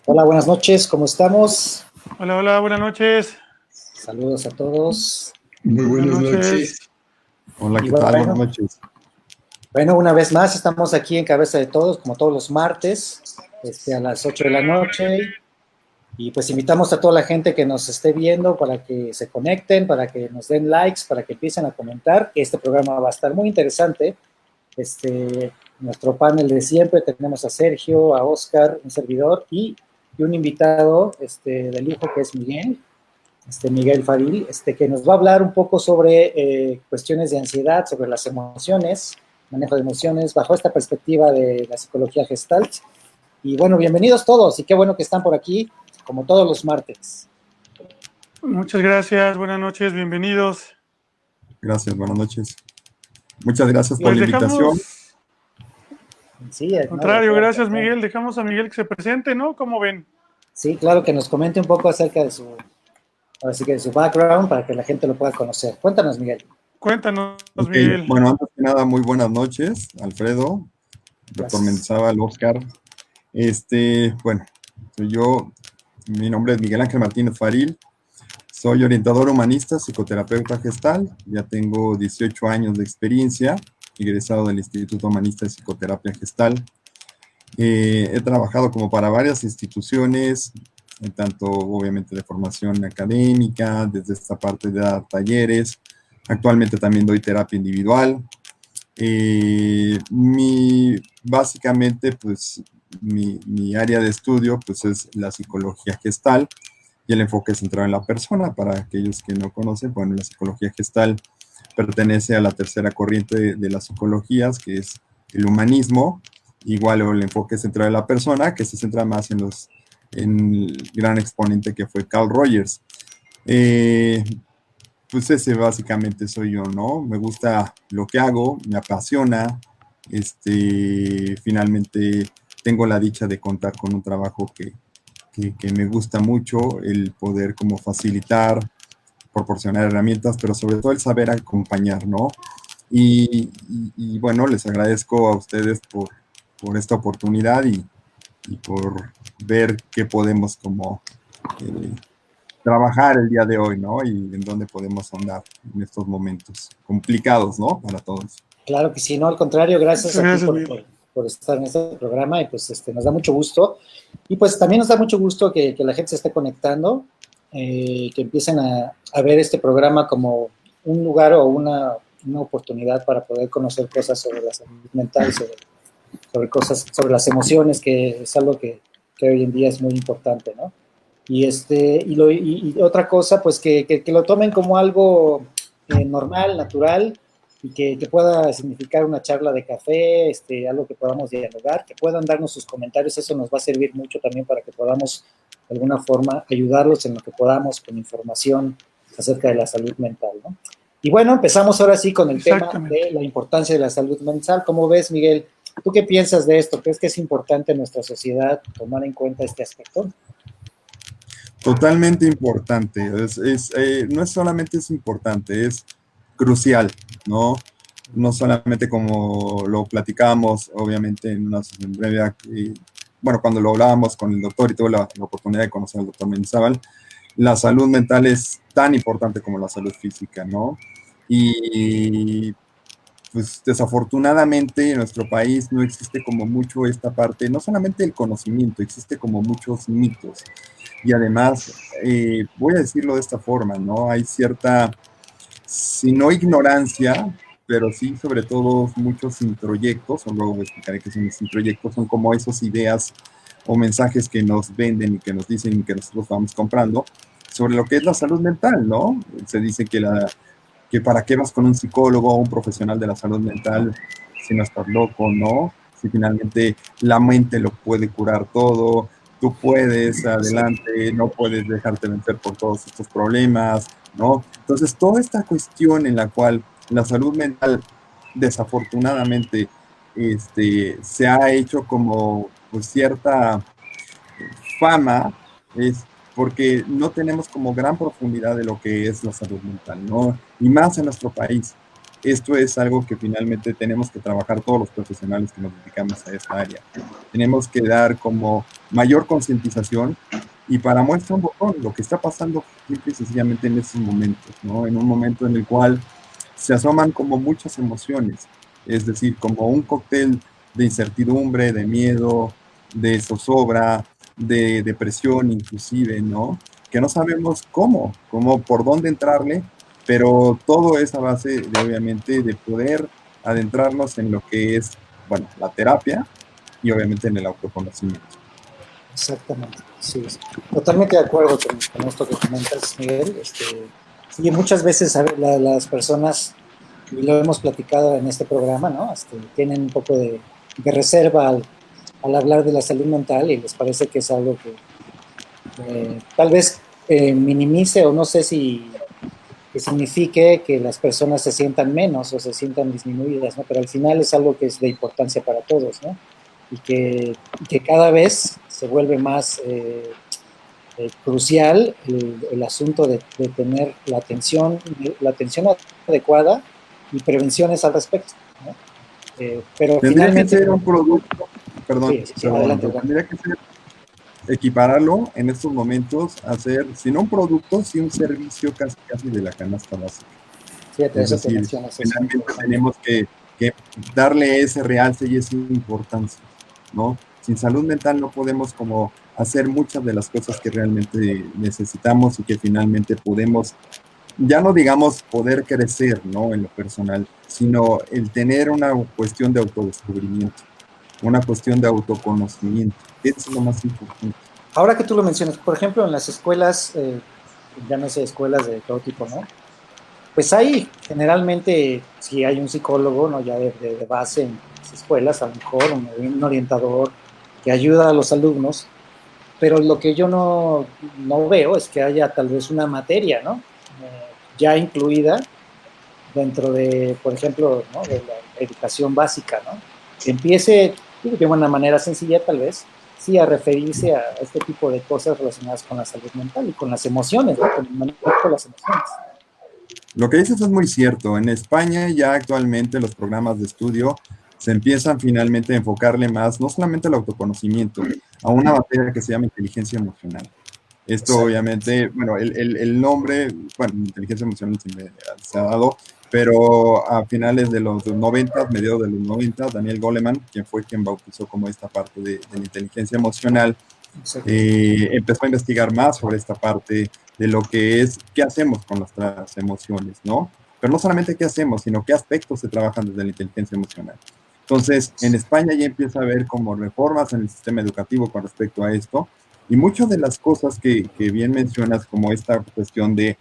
Hola, buenas noches, ¿cómo estamos? Hola, hola, buenas noches. Saludos a todos. Muy buenas noches. Hola, Y ¿qué tal? bueno, Buenas noches. bueno, una vez más estamos aquí en Cabeza de Todos, como todos los martes, a las 8 de la noche. Y pues invitamos a toda la gente que nos esté viendo para que se conecten, para que nos den likes, para que empiecen a comentar. Este programa va a estar muy interesante. Nuestro panel de siempre, tenemos a Sergio, a Oscar, un servidor y un invitado de lujo que es Miguel. Miguel Faril, que nos va a hablar un poco sobre cuestiones de ansiedad, sobre las emociones, manejo de emociones, bajo esta perspectiva de la psicología Gestalt. Y bueno, bienvenidos todos, y qué bueno que están por aquí, como todos los martes. Muchas gracias, buenas noches, bienvenidos. Gracias, buenas noches. Muchas gracias por la invitación. Sí, al contrario, gracias Miguel, dejamos a Miguel que se presente, ¿no? ¿Cómo ven? Sí, claro, que nos comente un poco acerca de su background para que la gente lo pueda conocer. Cuéntanos, Miguel. Cuéntanos, Okay. Miguel. Bueno, antes que nada, muy buenas noches, Alfredo, doctor Mendizábal, Oscar. Bueno, mi nombre es Miguel Ángel Martínez Faril, soy orientador humanista, psicoterapeuta gestal, ya tengo 18 años de experiencia, egresado del Instituto Humanista de Psicoterapia Gestal. He trabajado como para varias instituciones, tanto obviamente de formación académica, desde esta parte de dar talleres. Actualmente también doy terapia individual. Básicamente, pues, mi área de estudio, pues, es la psicología gestal y el enfoque centrado en la persona. Para aquellos que no conocen, bueno, la psicología gestal pertenece a la tercera corriente de las psicologías, que es el humanismo, igual el enfoque centrado en la persona, que se centra más en el gran exponente que fue Carl Rogers. Pues ese básicamente soy yo, ¿no? Me gusta lo que hago, me apasiona, finalmente tengo la dicha de contar con un trabajo que me gusta mucho, el poder como facilitar, proporcionar herramientas, pero sobre todo el saber acompañar, ¿no? Y bueno, les agradezco a ustedes por esta oportunidad y por ver qué podemos como trabajar el día de hoy, ¿no? Y en dónde podemos andar en estos momentos complicados, ¿no? Para todos. Claro que sí, no, al contrario, gracias a ti por estar en este programa y pues nos da mucho gusto. Y pues también nos da mucho gusto que la gente se esté conectando, que empiecen a ver este programa como un lugar o una oportunidad para poder conocer cosas sobre la salud mental, sobre cosas, sobre las emociones, que es algo que hoy en día es muy importante, ¿no? Y otra cosa, pues que lo tomen como algo normal, natural, y que pueda significar una charla de café, algo que podamos dialogar, que puedan darnos sus comentarios. Eso nos va a servir mucho también para que podamos de alguna forma ayudarlos en lo que podamos con información acerca de la salud mental, ¿no? Y bueno, empezamos ahora sí con el tema de la importancia de la salud mental. ¿Cómo ves, Miguel? ¿Tú qué piensas de esto? ¿Crees que es importante en nuestra sociedad tomar en cuenta este aspecto? Totalmente importante. No es solamente es importante, es crucial, ¿no? No solamente como lo platicábamos, obviamente, en una sesión breve, bueno, cuando lo hablábamos con el doctor y tuve la oportunidad de conocer al doctor Mendizábal, la salud mental es tan importante como la salud física, ¿no? Y pues desafortunadamente en nuestro país no existe como mucho esta parte, no solamente el conocimiento, existe como muchos mitos. Y además, voy a decirlo de esta forma, ¿no? Hay cierta, si no ignorancia, pero sí sobre todo muchos introyectos, o luego explicaré qué son los introyectos, son como esas ideas o mensajes que nos venden y que nos dicen y que nosotros vamos comprando sobre lo que es la salud mental, ¿no? Se dice que para qué vas con un psicólogo o un profesional de la salud mental si no estás loco, ¿no? Si finalmente la mente lo puede curar todo, tú puedes, adelante, no puedes dejarte vencer por todos estos problemas, ¿no? Entonces, toda esta cuestión en la cual la salud mental, desafortunadamente, se ha hecho como pues, cierta fama, es porque no tenemos como gran profundidad de lo que es la salud mental, ¿no? Y más en nuestro país. Esto es algo que finalmente tenemos que trabajar todos los profesionales que nos dedicamos a esta área. Tenemos que dar como mayor concientización, y para muestra un botón, lo que está pasando simple y sencillamente en estos momentos, ¿no? En un momento en el cual se asoman como muchas emociones, es decir, como un cóctel de incertidumbre, de miedo, de zozobra, de depresión inclusive, ¿no? Que no sabemos cómo, por dónde entrarle, pero todo es a base de, obviamente, de poder adentrarnos en lo que es, bueno, la terapia y obviamente en el autoconocimiento. Exactamente, sí, totalmente de acuerdo con esto que comentas, Miguel. Sí, muchas veces las personas, y lo hemos platicado en este programa, ¿no? Tienen un poco de reserva al hablar de la salud mental y les parece que es algo que tal vez minimice o no sé si que signifique que las personas se sientan menos o se sientan disminuidas, ¿no? Pero al final es algo que es de importancia para todos, ¿no? Y que cada vez se vuelve más crucial el asunto de tener la atención adecuada y prevenciones al respecto, ¿no? Pero tendría finalmente... que ser un producto, perdón, Sí, adelante. tendría que ser equipararlo en estos momentos a ser, si no un producto, sí un servicio casi de la canasta básica. Fíjate, Es eso que decir, mencionas es muy finalmente interesante. tenemos que darle ese realce y esa importancia, ¿no? Sin salud mental no podemos como hacer muchas de las cosas que realmente necesitamos y que finalmente podemos, ya no digamos poder crecer, ¿no? En lo personal, sino el tener una cuestión de autodescubrimiento, una cuestión de autoconocimiento. Eso es lo más importante. Ahora que tú lo mencionas, por ejemplo, en las escuelas, llámese escuelas de todo tipo, ¿no? Pues hay generalmente, si hay un psicólogo, ¿no? Ya de base en las escuelas, a lo mejor un orientador que ayuda a los alumnos, pero lo que yo no veo es que haya tal vez una materia, ¿no? Ya incluida dentro de, por ejemplo, ¿no? De la educación básica, ¿no? Que empiece de una manera sencilla tal vez, sí, a referirse a este tipo de cosas relacionadas con la salud mental y con las emociones, ¿no? Con el manejo de las emociones. Lo que dices es muy cierto. En España ya actualmente los programas de estudio se empiezan finalmente a enfocarle más, no solamente al autoconocimiento, a una materia que se llama inteligencia emocional. Esto Exacto. obviamente, bueno, el nombre, bueno, inteligencia emocional se ha dado, pero a finales de los 90, mediados de los 90, Daniel Goleman, quien fue quien bautizó como esta parte de la inteligencia emocional, empezó a investigar más sobre esta parte de lo que es, qué hacemos con nuestras emociones, ¿no? Pero no solamente qué hacemos, sino qué aspectos se trabajan desde la inteligencia emocional. Entonces, en España ya empieza a haber como reformas en el sistema educativo con respecto a esto, y muchas de las cosas que bien mencionas, como esta cuestión de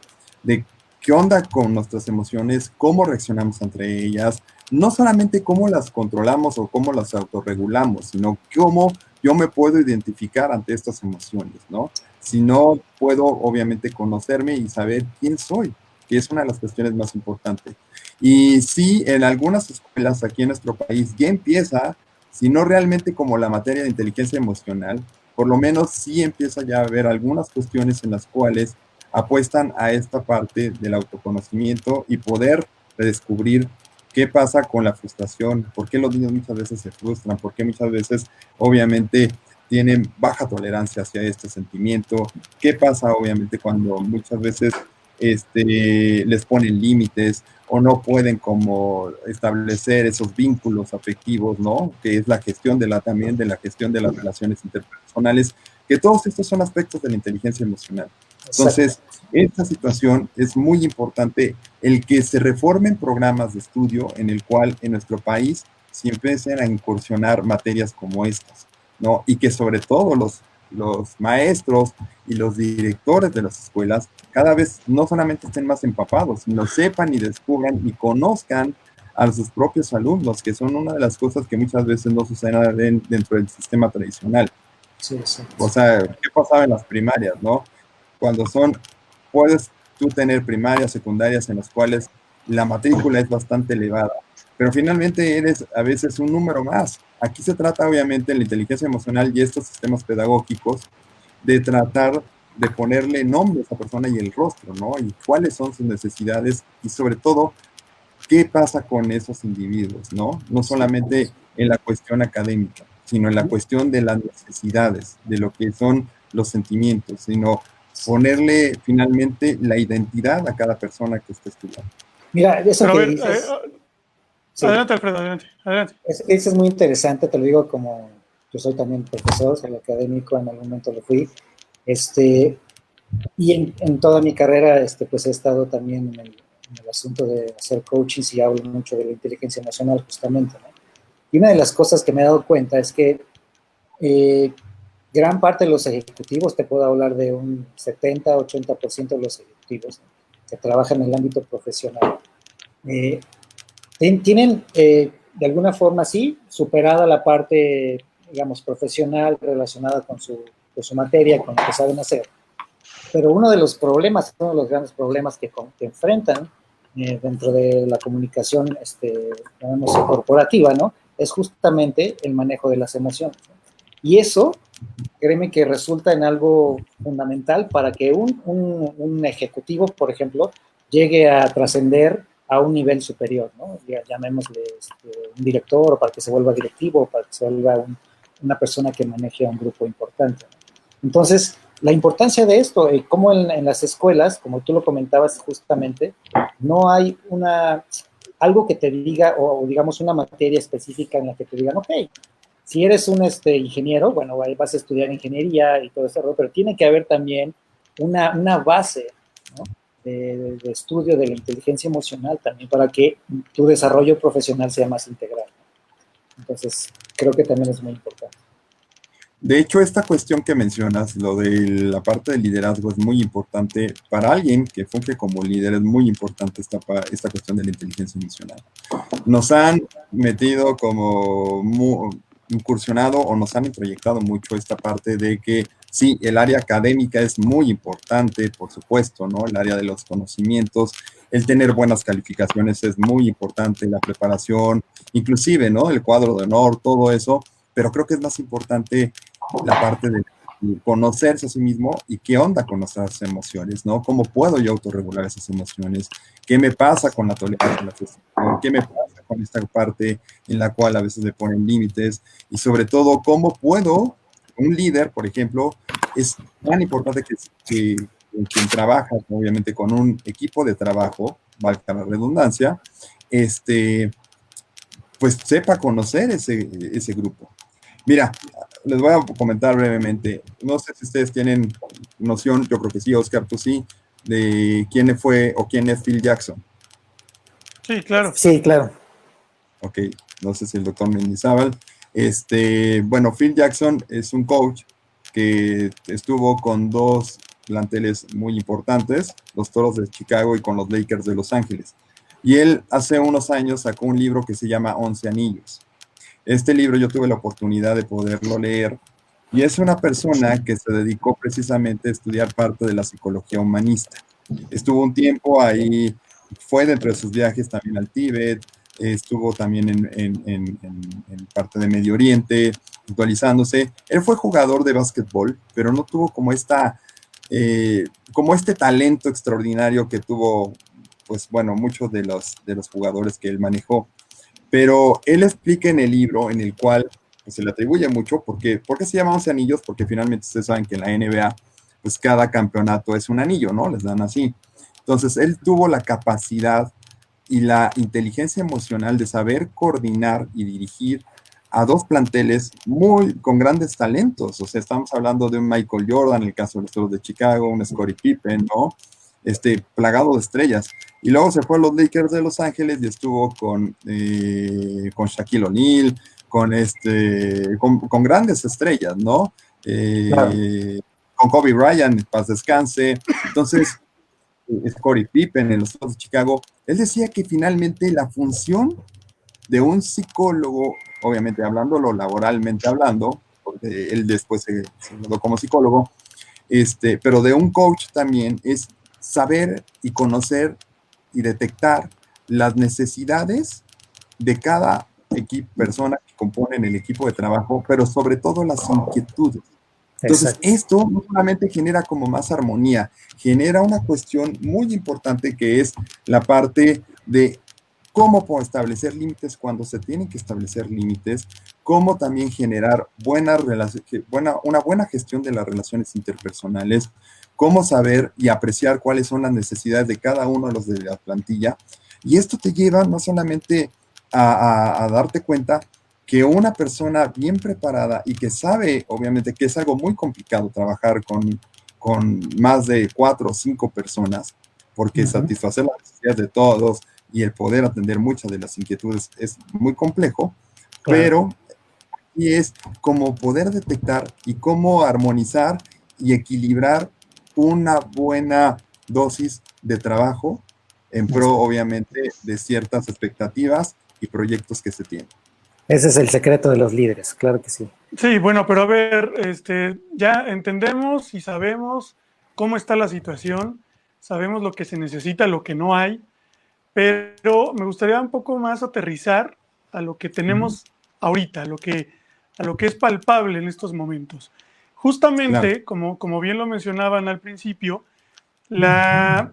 qué onda con nuestras emociones, cómo reaccionamos entre ellas, no solamente cómo las controlamos o cómo las autorregulamos, sino cómo yo me puedo identificar ante estas emociones, ¿no? Si no puedo, obviamente, conocerme y saber quién soy, que es una de las cuestiones más importantes. Y sí, en algunas escuelas aquí en nuestro país ya empieza, si no realmente como la materia de inteligencia emocional, por lo menos sí empieza ya a haber algunas cuestiones en las cuales apuestan a esta parte del autoconocimiento y poder redescubrir qué pasa con la frustración, por qué los niños muchas veces se frustran, por qué muchas veces obviamente tienen baja tolerancia hacia este sentimiento, qué pasa obviamente cuando muchas veces les ponen límites o no pueden como establecer esos vínculos afectivos, ¿no? Que es la gestión también de la gestión de las relaciones interpersonales, que todos estos son aspectos de la inteligencia emocional. Entonces, esta situación es muy importante, el que se reformen programas de estudio en el cual en nuestro país se empiecen a incursionar materias como estas, ¿no? Y que sobre todo los maestros y los directores de las escuelas cada vez no solamente estén más empapados, sino sepan y descubran y conozcan a sus propios alumnos, que son una de las cosas que muchas veces no suceden dentro del sistema tradicional. Sí, sí. O sea, ¿qué pasaba en las primarias, no? Cuando puedes tú tener primarias, secundarias en las cuales la matrícula es bastante elevada, pero finalmente eres a veces un número más. Aquí se trata obviamente en la inteligencia emocional y estos sistemas pedagógicos de tratar de ponerle nombre a esa persona y el rostro, ¿no? Y cuáles son sus necesidades y sobre todo, qué pasa con esos individuos, ¿no? No solamente en la cuestión académica. sino en la cuestión de las necesidades, de lo que son los sentimientos, sino ponerle finalmente la identidad a cada persona que está estudiando. Mira, eso Pero que a ver, dices... Sí. Adelante, Alfredo, adelante. Eso es muy interesante, te lo digo como yo soy también profesor, soy académico, en algún momento lo fui, y en toda mi carrera pues he estado también en el asunto de hacer coaching y hablo mucho de la inteligencia emocional justamente, ¿no? Y una de las cosas que me he dado cuenta es que gran parte de los ejecutivos, te puedo hablar de un 70-80% de los ejecutivos, ¿no?, que trabajan en el ámbito profesional, tienen de alguna forma, sí, superada la parte, digamos, profesional relacionada con su materia, con lo que saben hacer. Pero uno de los grandes problemas que enfrentan dentro de la comunicación, digamos, corporativa, ¿no?, es justamente el manejo de las emociones, ¿no? Y eso, créeme que resulta en algo fundamental para que un ejecutivo, por ejemplo, llegue a trascender a un nivel superior, ¿no? Llamémosle un director, o para que se vuelva directivo, o para que se vuelva una persona que maneje a un grupo importante, ¿no? Entonces, la importancia de esto, como en las escuelas, como tú lo comentabas justamente, no hay algo que te diga, o digamos una materia específica en la que te digan, ok, si eres un ingeniero, bueno, vas a estudiar ingeniería y todo eso, pero tiene que haber también una base, ¿no?, de estudio de la inteligencia emocional también para que tu desarrollo profesional sea más integral. Entonces, creo que también es muy importante. De hecho, esta cuestión que mencionas, lo de la parte del liderazgo, es muy importante para alguien que funge como líder. Es muy importante esta cuestión de la inteligencia emocional. Nos han metido incursionado o nos han introyectado mucho esta parte de que sí, el área académica es muy importante, por supuesto, ¿no? El área de los conocimientos, el tener buenas calificaciones es muy importante, la preparación, inclusive, ¿no?, el cuadro de honor, todo eso, pero creo que es más importante la parte de conocerse a sí mismo y qué onda con nuestras emociones, ¿no? ¿Cómo puedo yo autorregular esas emociones? ¿Qué me pasa con la tolerancia a la frustración? ¿Qué me pasa con esta parte en la cual a veces me ponen límites? Y sobre todo, ¿cómo puedo, un líder, por ejemplo, es tan importante que quien trabaja, obviamente, con un equipo de trabajo, valga la redundancia, pues sepa conocer ese grupo. Mira, les voy a comentar brevemente. No sé si ustedes tienen noción, yo creo que sí, Oscar, tú sí, de quién fue o quién es Phil Jackson. Sí, claro. Sí, claro. Ok, no sé si el doctor Mendizábal. Bueno, Phil Jackson es un coach que estuvo con dos planteles muy importantes, los Toros de Chicago y con los Lakers de Los Ángeles. Y él hace unos años sacó un libro que se llama 11 Anillos. Este libro yo tuve la oportunidad de poderlo leer y es una persona que se dedicó precisamente a estudiar parte de la psicología humanista. Estuvo un tiempo ahí, fue dentro de sus viajes también al Tíbet, estuvo también en parte de Medio Oriente, actualizándose. Él fue jugador de básquetbol, pero no tuvo como este talento extraordinario que tuvo, pues bueno, muchos de los jugadores que él manejó. Pero él explica en el libro, en el cual pues, se le atribuye mucho, ¿por qué se llama 11 anillos? Porque finalmente ustedes saben que en la NBA, pues cada campeonato es un anillo, ¿no? Les dan así. Entonces, él tuvo la capacidad y la inteligencia emocional de saber coordinar y dirigir a dos planteles con grandes talentos. O sea, estamos hablando de un Michael Jordan, en el caso de los Toros de Chicago, un Scottie Pippen, ¿no? Plagado de estrellas. Y luego se fue a los Lakers de Los Ángeles y estuvo con Shaquille O'Neal, con grandes estrellas, ¿no? Claro. Con Kobe Bryant, paz descanse. Entonces, Scottie Pippen en los Toros de Chicago, él decía que finalmente la función de un psicólogo, obviamente hablándolo laboralmente hablando, porque él después se mudó como psicólogo, pero de un coach también es saber y conocer y detectar las necesidades de cada persona que componen el equipo de trabajo, pero sobre todo las inquietudes. Entonces, Exacto. esto no solamente genera como más armonía, genera una cuestión muy importante que es la parte de cómo puedo establecer límites cuando se tienen que establecer límites, cómo también generar una buena gestión de las relaciones interpersonales, cómo saber y apreciar cuáles son las necesidades de cada uno de los de la plantilla. Y esto te lleva no solamente a darte cuenta que una persona bien preparada y que sabe, obviamente, que es algo muy complicado trabajar con más de 4 o 5 personas, porque satisfacer las necesidades de todos y el poder atender muchas de las inquietudes es muy complejo, claro. Pero y es como poder detectar y cómo armonizar y equilibrar una buena dosis de trabajo en pro, obviamente, de ciertas expectativas y proyectos que se tienen. Ese es el secreto de los líderes, claro que sí. Sí, bueno, pero a ver, ya entendemos y sabemos cómo está la situación, sabemos lo que se necesita, lo que no hay, pero me gustaría un poco más aterrizar a lo que tenemos ahorita, a lo que es palpable en estos momentos. Justamente, claro. como bien lo mencionaban al principio, la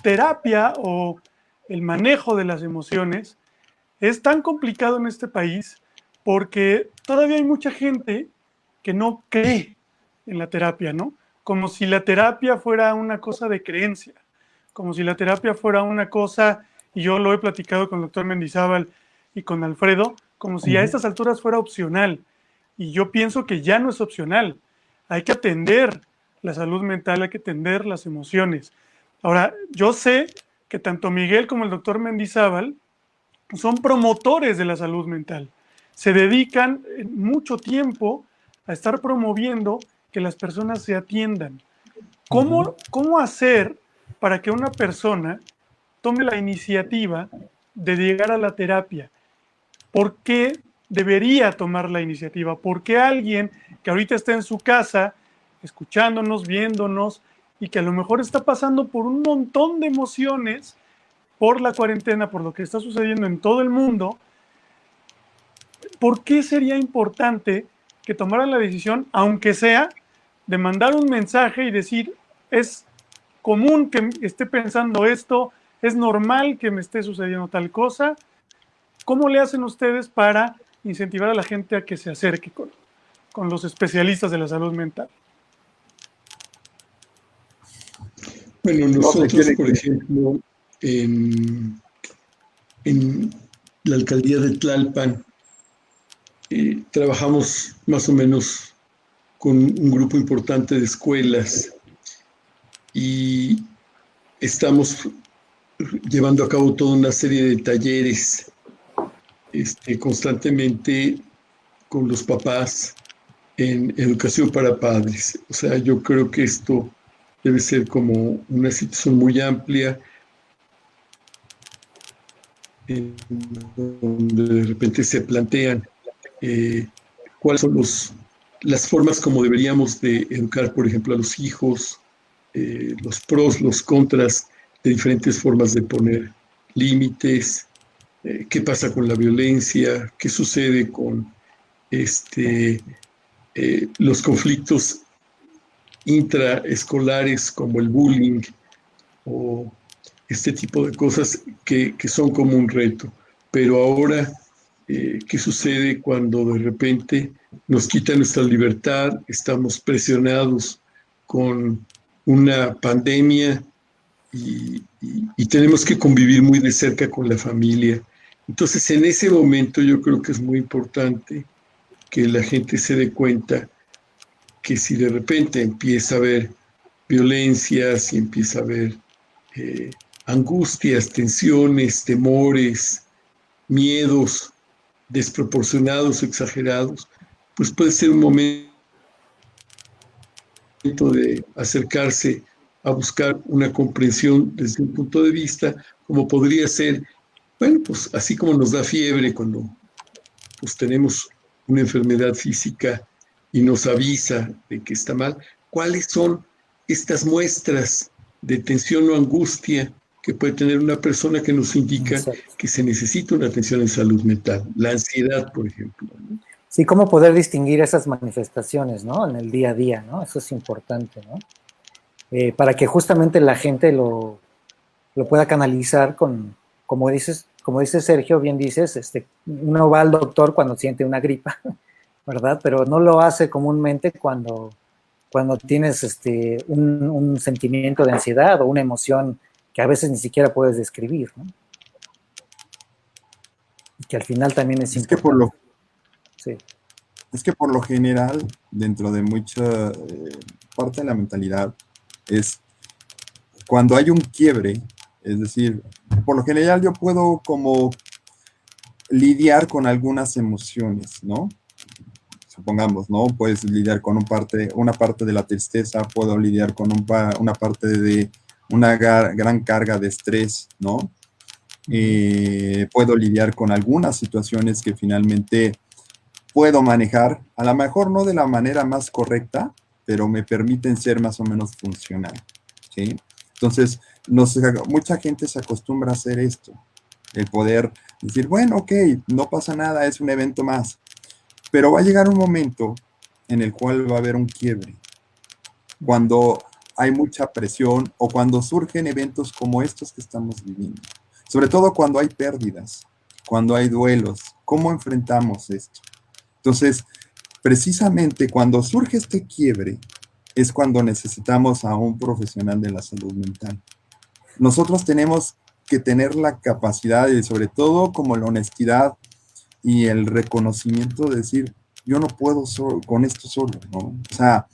terapia o el manejo de las emociones es tan complicado en este país porque todavía hay mucha gente que no cree en la terapia, ¿no? Como si la terapia fuera una cosa de creencia, como si la terapia fuera una cosa, y yo lo he platicado con el doctor Mendizábal y con Alfredo, como si a estas alturas fuera opcional. Y yo pienso que ya no es opcional. Hay que atender la salud mental, hay que atender las emociones. Ahora, yo sé que tanto Miguel como el doctor Mendizábal son promotores de la salud mental. Se dedican mucho tiempo a estar promoviendo que las personas se atiendan. ¿Cómo hacer para que una persona tome la iniciativa de llegar a la terapia? ¿Por qué debería tomar la iniciativa? ¿Por qué alguien que ahorita está en su casa, escuchándonos, viéndonos, y que a lo mejor está pasando por un montón de emociones, por la cuarentena, por lo que está sucediendo en todo el mundo, ¿por qué sería importante que tomaran la decisión, aunque sea, de mandar un mensaje y decir, es común que esté pensando esto, es normal que me esté sucediendo tal cosa? ¿Cómo le hacen ustedes para incentivar a la gente a que se acerque con los especialistas de la salud mental? Bueno, nosotros, por ejemplo, en la alcaldía de Tlalpan, trabajamos más o menos con un grupo importante de escuelas y estamos llevando a cabo toda una serie de talleres constantemente con los papás en educación para padres. O sea, yo creo que esto debe ser como una situación muy amplia, en donde de repente se plantean cuáles son las formas como deberíamos de educar, por ejemplo, a los hijos, los pros, los contras de diferentes formas de poner límites, qué pasa con la violencia, qué sucede con los conflictos intraescolares como el bullying o este tipo de cosas que son como un reto. Pero ahora, ¿qué sucede cuando de repente nos quitan nuestra libertad? Estamos presionados con una pandemia y tenemos que convivir muy de cerca con la familia. Entonces, en ese momento yo creo que es muy importante que la gente se dé cuenta que si de repente empieza a haber violencia, si empieza a haber angustias, tensiones, temores, miedos desproporcionados, exagerados, pues puede ser un momento de acercarse a buscar una comprensión desde un punto de vista, como podría ser, bueno, pues así como nos da fiebre cuando pues tenemos una enfermedad física y nos avisa de que está mal, ¿cuáles son estas muestras de tensión o angustia que puede tener una persona que nos indica que se necesita una atención en salud mental? La ansiedad, por ejemplo, ¿no? Sí, cómo poder distinguir esas manifestaciones, ¿no? En el día a día, ¿no? Eso es importante, ¿no? Para que justamente la gente lo pueda canalizar con, como dices, como dice Sergio, bien dices, uno va al doctor cuando siente una gripa, ¿verdad? Pero no lo hace comúnmente cuando tienes un sentimiento de ansiedad o una emoción que a veces ni siquiera puedes describir, ¿no? Y que al final también es importante. Sí. Es que por lo general, dentro de mucha parte de la mentalidad, es cuando hay un quiebre, es decir, por lo general yo puedo como lidiar con algunas emociones, ¿no? Supongamos, ¿no? Puedes lidiar con una parte de la tristeza, puedo lidiar con una parte de una gran carga de estrés, ¿no? Puedo lidiar con algunas situaciones que finalmente puedo manejar, a lo mejor no de la manera más correcta, pero me permiten ser más o menos funcional, ¿sí? Entonces, mucha gente se acostumbra a hacer esto, el poder decir, bueno, ok, no pasa nada, es un evento más, pero va a llegar un momento en el cual va a haber un quiebre, cuando hay mucha presión o cuando surgen eventos como estos que estamos viviendo, sobre todo cuando hay pérdidas, cuando hay duelos. ¿Cómo enfrentamos esto? Entonces, precisamente cuando surge este quiebre es cuando necesitamos a un profesional de la salud mental. Nosotros tenemos que tener la capacidad y sobre todo como la honestidad y el reconocimiento de decir, yo no puedo con esto solo, ¿no? O sea,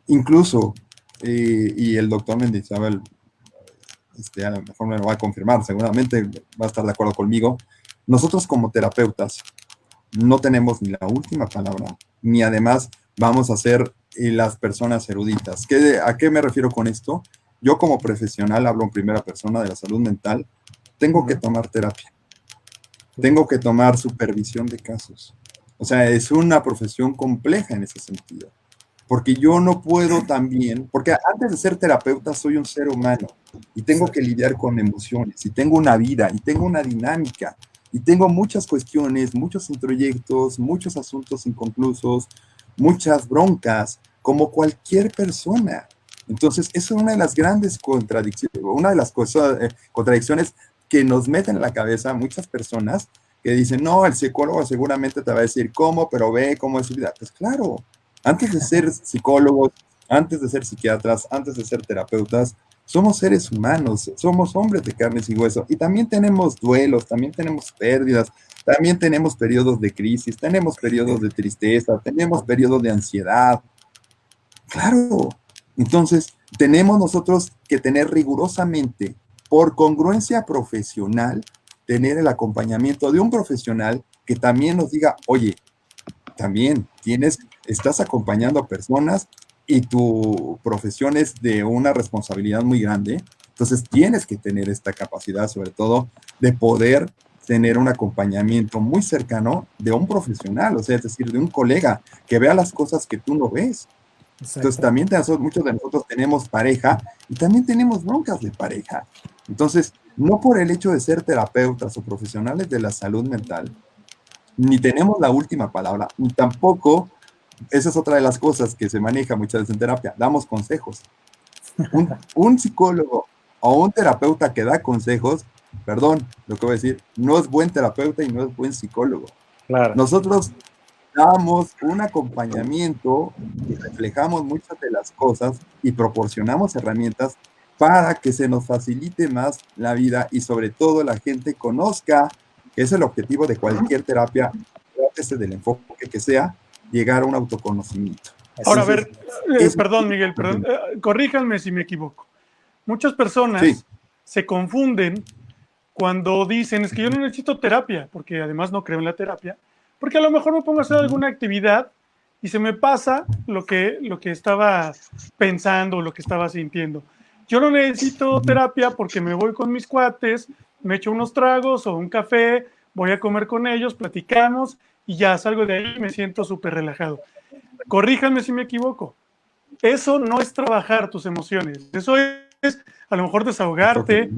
incluso, y el doctor Mendizábal, a lo mejor me lo va a confirmar, seguramente va a estar de acuerdo conmigo, nosotros como terapeutas no tenemos ni la última palabra, ni además vamos a ser las personas eruditas. ¿A qué me refiero con esto? Yo como profesional, hablo en primera persona de la salud mental, tengo que tomar terapia, tengo que tomar supervisión de casos. O sea, es una profesión compleja en ese sentido, porque yo no puedo también, porque antes de ser terapeuta soy un ser humano y tengo que lidiar con emociones y tengo una vida y tengo una dinámica y tengo muchas cuestiones, muchos introyectos, muchos asuntos inconclusos, muchas broncas, como cualquier persona. Entonces, eso es una de las grandes contradicciones, una de las contradicciones que nos meten en la cabeza muchas personas que dicen, no, el psicólogo seguramente te va a decir cómo, pero ve cómo es su vida. Pues claro, antes de ser psicólogos, antes de ser psiquiatras, antes de ser terapeutas, somos seres humanos, somos hombres de carne y hueso, y también tenemos duelos, también tenemos pérdidas, también tenemos periodos de crisis, tenemos periodos de tristeza, tenemos periodos de ansiedad. Claro, entonces tenemos nosotros que tener rigurosamente, por congruencia profesional, tener el acompañamiento de un profesional que también nos diga, oye, también estás acompañando a personas y tu profesión es de una responsabilidad muy grande, entonces tienes que tener esta capacidad, sobre todo, de poder tener un acompañamiento muy cercano de un profesional, o sea, es decir, de un colega que vea las cosas que tú no ves. Entonces también muchos de nosotros tenemos pareja y también tenemos broncas de pareja. Entonces, no por el hecho de ser terapeutas o profesionales de la salud mental, ni tenemos la última palabra, ni tampoco, esa es otra de las cosas que se maneja muchas veces en terapia, damos consejos. Un psicólogo o un terapeuta que da consejos, perdón, lo que voy a decir, no es buen terapeuta y no es buen psicólogo. Claro. Nosotros damos un acompañamiento y reflejamos muchas de las cosas y proporcionamos herramientas para que se nos facilite más la vida y sobre todo la gente conozca, que es el objetivo de cualquier terapia, trátese del enfoque que sea, llegar a un autoconocimiento. Ahora, a ver, perdón, Miguel, perdón, corríjanme si me equivoco. Muchas personas se confunden cuando dicen, es que yo no necesito terapia, porque además no creo en la terapia, porque a lo mejor me pongo a hacer alguna actividad y se me pasa lo que estaba pensando, lo que estaba sintiendo. Yo no necesito terapia porque me voy con mis cuates, me echo unos tragos o un café, voy a comer con ellos, platicamos y ya salgo de ahí y me siento súper relajado. Corríjanme si me equivoco. Eso no es trabajar tus emociones. Eso es a lo mejor desahogarte,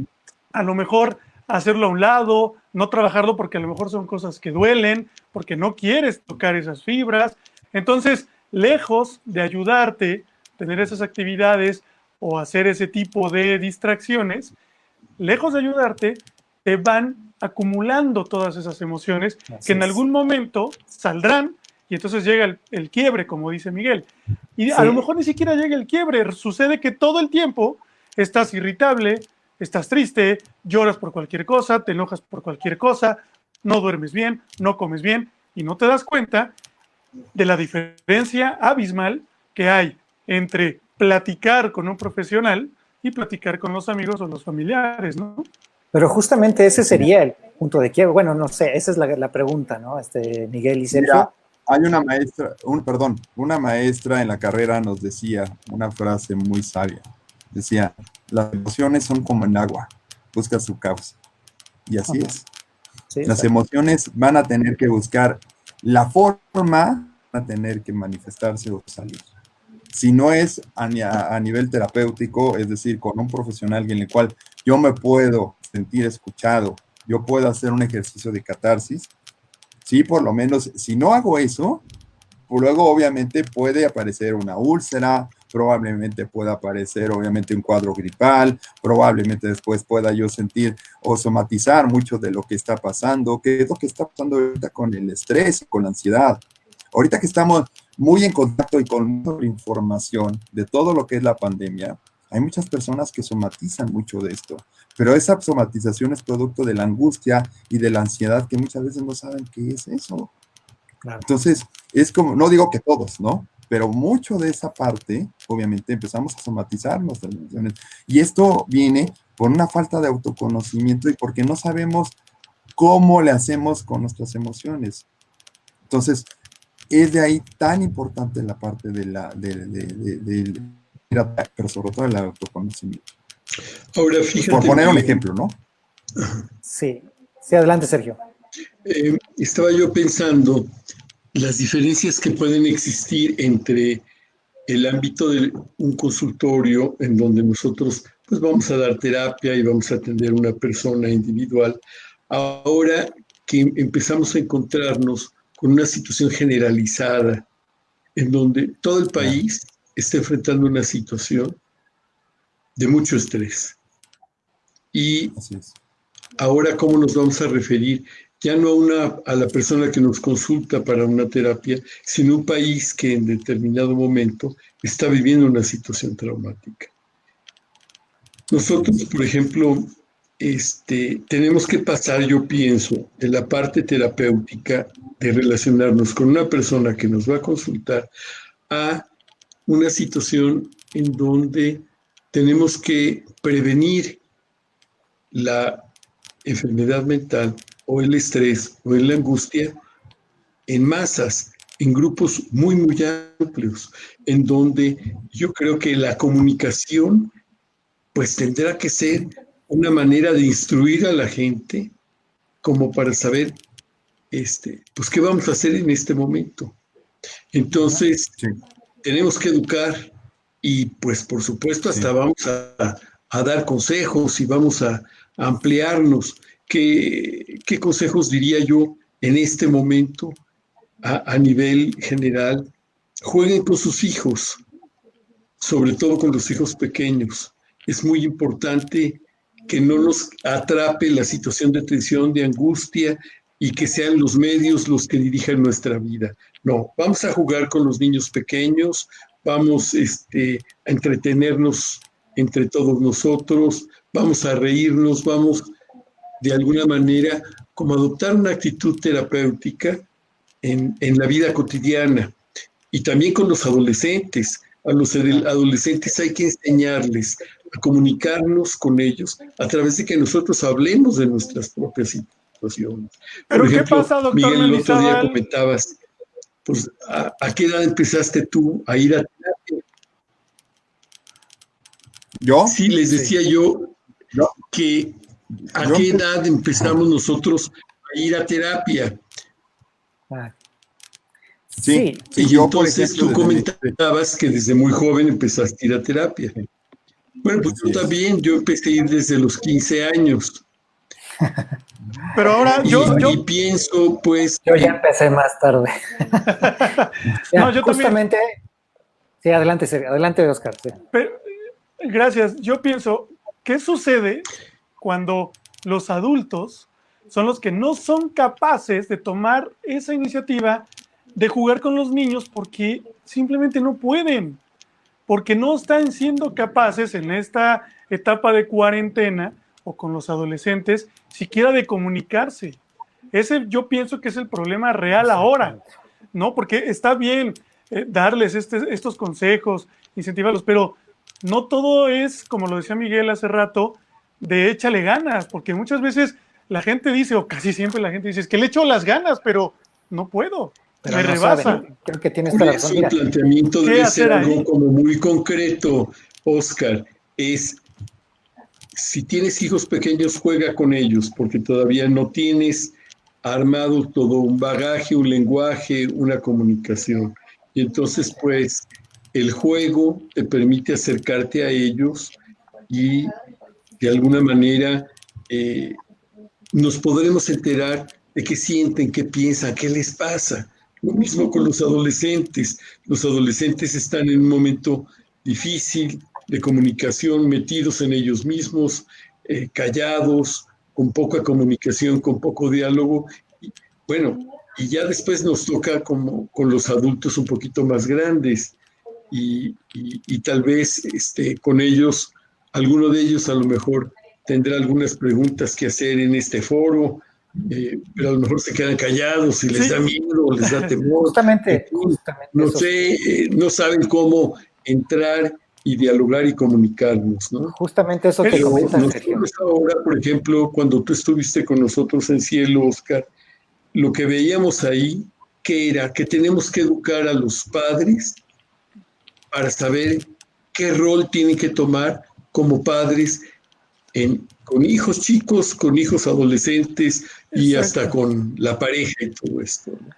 a lo mejor hacerlo a un lado, no trabajarlo porque a lo mejor son cosas que duelen, porque no quieres tocar esas fibras. Entonces, lejos de ayudarte, tener esas actividades o hacer ese tipo de distracciones, lejos de ayudarte, te van acumulando todas esas emociones Así que en es. algún momento saldrán y entonces llega el quiebre, como dice Miguel. Y a Sí. lo mejor ni siquiera llega el quiebre, sucede que todo el tiempo estás irritable, estás triste, lloras por cualquier cosa, te enojas por cualquier cosa, no duermes bien, no comes bien y no te das cuenta de la diferencia abismal que hay entre platicar con un profesional y platicar con los amigos o los familiares, ¿no? Pero justamente ese sería el punto de quiebre. Bueno, no sé, esa es la pregunta, ¿no? Miguel y Sergio. Mira, hay una maestra, una maestra en la carrera nos decía una frase muy sabia. Decía, las emociones son como el agua, busca su causa. Y así Ajá. es. Sí, Las exacto. emociones van a tener que buscar la forma, van a tener que manifestarse o salir. Si no es a nivel terapéutico, es decir, con un profesional en el cual yo me puedo sentir escuchado, yo puedo hacer un ejercicio de catarsis, sí, por lo menos, si no hago eso, pues luego obviamente puede aparecer una úlcera, probablemente pueda aparecer obviamente un cuadro gripal, probablemente después pueda yo sentir o somatizar mucho de lo que está pasando, que es lo que está pasando ahorita con el estrés, con la ansiedad. Ahorita que estamos muy en contacto y con mucha información de todo lo que es la pandemia, hay muchas personas que somatizan mucho de esto, pero esa somatización es producto de la angustia y de la ansiedad que muchas veces no saben qué es eso. Claro. Entonces, es como, no digo que todos, ¿no? Pero mucho de esa parte, obviamente, empezamos a somatizar nuestras emociones. Y esto viene por una falta de autoconocimiento y porque no sabemos cómo le hacemos con nuestras emociones. Entonces, es de ahí tan importante la parte pero sobre todo el autoconocimiento. Ahora, fíjate, Por poner un Miguel, ejemplo, ¿no? Sí. Sí, adelante, Sergio. estaba yo pensando las diferencias que pueden existir entre el ámbito de un consultorio en donde nosotros pues vamos a dar terapia y vamos a atender a una persona individual. Ahora que empezamos a encontrarnos con una situación generalizada en donde todo el país está enfrentando una situación de mucho estrés. Y Así es. ahora, ¿cómo nos vamos a referir? Ya no a la persona que nos consulta para una terapia, sino un país que en determinado momento está viviendo una situación traumática. Nosotros, por ejemplo, tenemos que pasar, yo pienso, de la parte terapéutica de relacionarnos con una persona que nos va a consultar a una situación en donde tenemos que prevenir la enfermedad mental o el estrés o la angustia en masas, en grupos muy, muy amplios, en donde yo creo que la comunicación pues tendrá que ser una manera de instruir a la gente como para saber pues qué vamos a hacer en este momento. Entonces, Sí, tenemos que educar y pues por supuesto hasta sí. vamos a dar consejos y vamos a ampliarnos. ¿Qué consejos diría yo en este momento a nivel general? Jueguen con sus hijos, sobre todo con los hijos pequeños. Es muy importante que no nos atrape la situación de tensión, de angustia y que sean los medios los que dirijan nuestra vida. No, vamos a jugar con los niños pequeños, vamos a entretenernos entre todos nosotros, vamos a reírnos, vamos de alguna manera como adoptar una actitud terapéutica en la vida cotidiana. Y también con los adolescentes. A los adolescentes hay que enseñarles a comunicarnos con ellos a través de que nosotros hablemos de nuestras propias situaciones. Por Pero ¿qué ejemplo, pasa, doctor Miguel, el otro día Mendizábal? comentabas, pues, ¿a qué edad empezaste tú a ir a terapia? ¿Yo? Sí, les Sí. decía yo Yo, que ¿a yo qué empe- edad empezamos nosotros a ir a terapia? Ah, Sí, sí. sí, Y yo, por entonces ejemplo, tú desde mi... comentabas que desde muy joven empezaste a ir a terapia. Bueno, pues Así yo es. también, yo empecé a ir desde los 15 años Pero ahora y pienso pues Yo ya que empecé más tarde. no, Ya, yo también, justamente, sí, adelante, Sergio. Adelante, Oscar. Sí. pero, gracias, yo pienso, ¿qué sucede cuando los adultos son los que no son capaces de tomar esa iniciativa de jugar con los niños porque simplemente no pueden, porque no están siendo capaces en esta etapa de cuarentena o con los adolescentes siquiera de comunicarse. Ese yo pienso que es el problema real ahora, ¿no? Porque está bien darles estos consejos, incentivarlos, pero no todo es, como lo decía Miguel hace rato, de échale ganas, porque muchas veces la gente dice, o casi siempre la gente dice, es que le echo las ganas, pero no puedo, pero me no rebasa. saben. Creo que tienes toda la razón. Su Mira, planteamiento ¿qué debe hacer ser algo ahí? como muy concreto, Oscar. Es, si tienes hijos pequeños, juega con ellos, porque todavía no tienes armado todo un bagaje, un lenguaje, una comunicación. Y entonces, pues, el juego te permite acercarte a ellos y de alguna manera nos podremos enterar de qué sienten, qué piensan, qué les pasa. Lo mismo con los adolescentes. Los adolescentes están en un momento difícil de comunicación, metidos en ellos mismos, callados, con poca comunicación, con poco diálogo. Y, bueno, y ya después nos toca como con los adultos un poquito más grandes y tal vez con ellos, alguno de ellos a lo mejor tendrá algunas preguntas que hacer en este foro, pero a lo mejor se quedan callados y les da miedo, les da temor. Justamente no eso. sé, no saben cómo entrar y dialogar y comunicarnos, ¿no? Justamente eso que Pero comentas, Sergio. nosotros ahora, por ejemplo, cuando tú estuviste con nosotros en Cielo, Oscar, lo que veíamos ahí, que era que tenemos que educar a los padres para saber qué rol tienen que tomar como padres con hijos chicos, con hijos adolescentes y hasta con la pareja y todo esto, ¿no?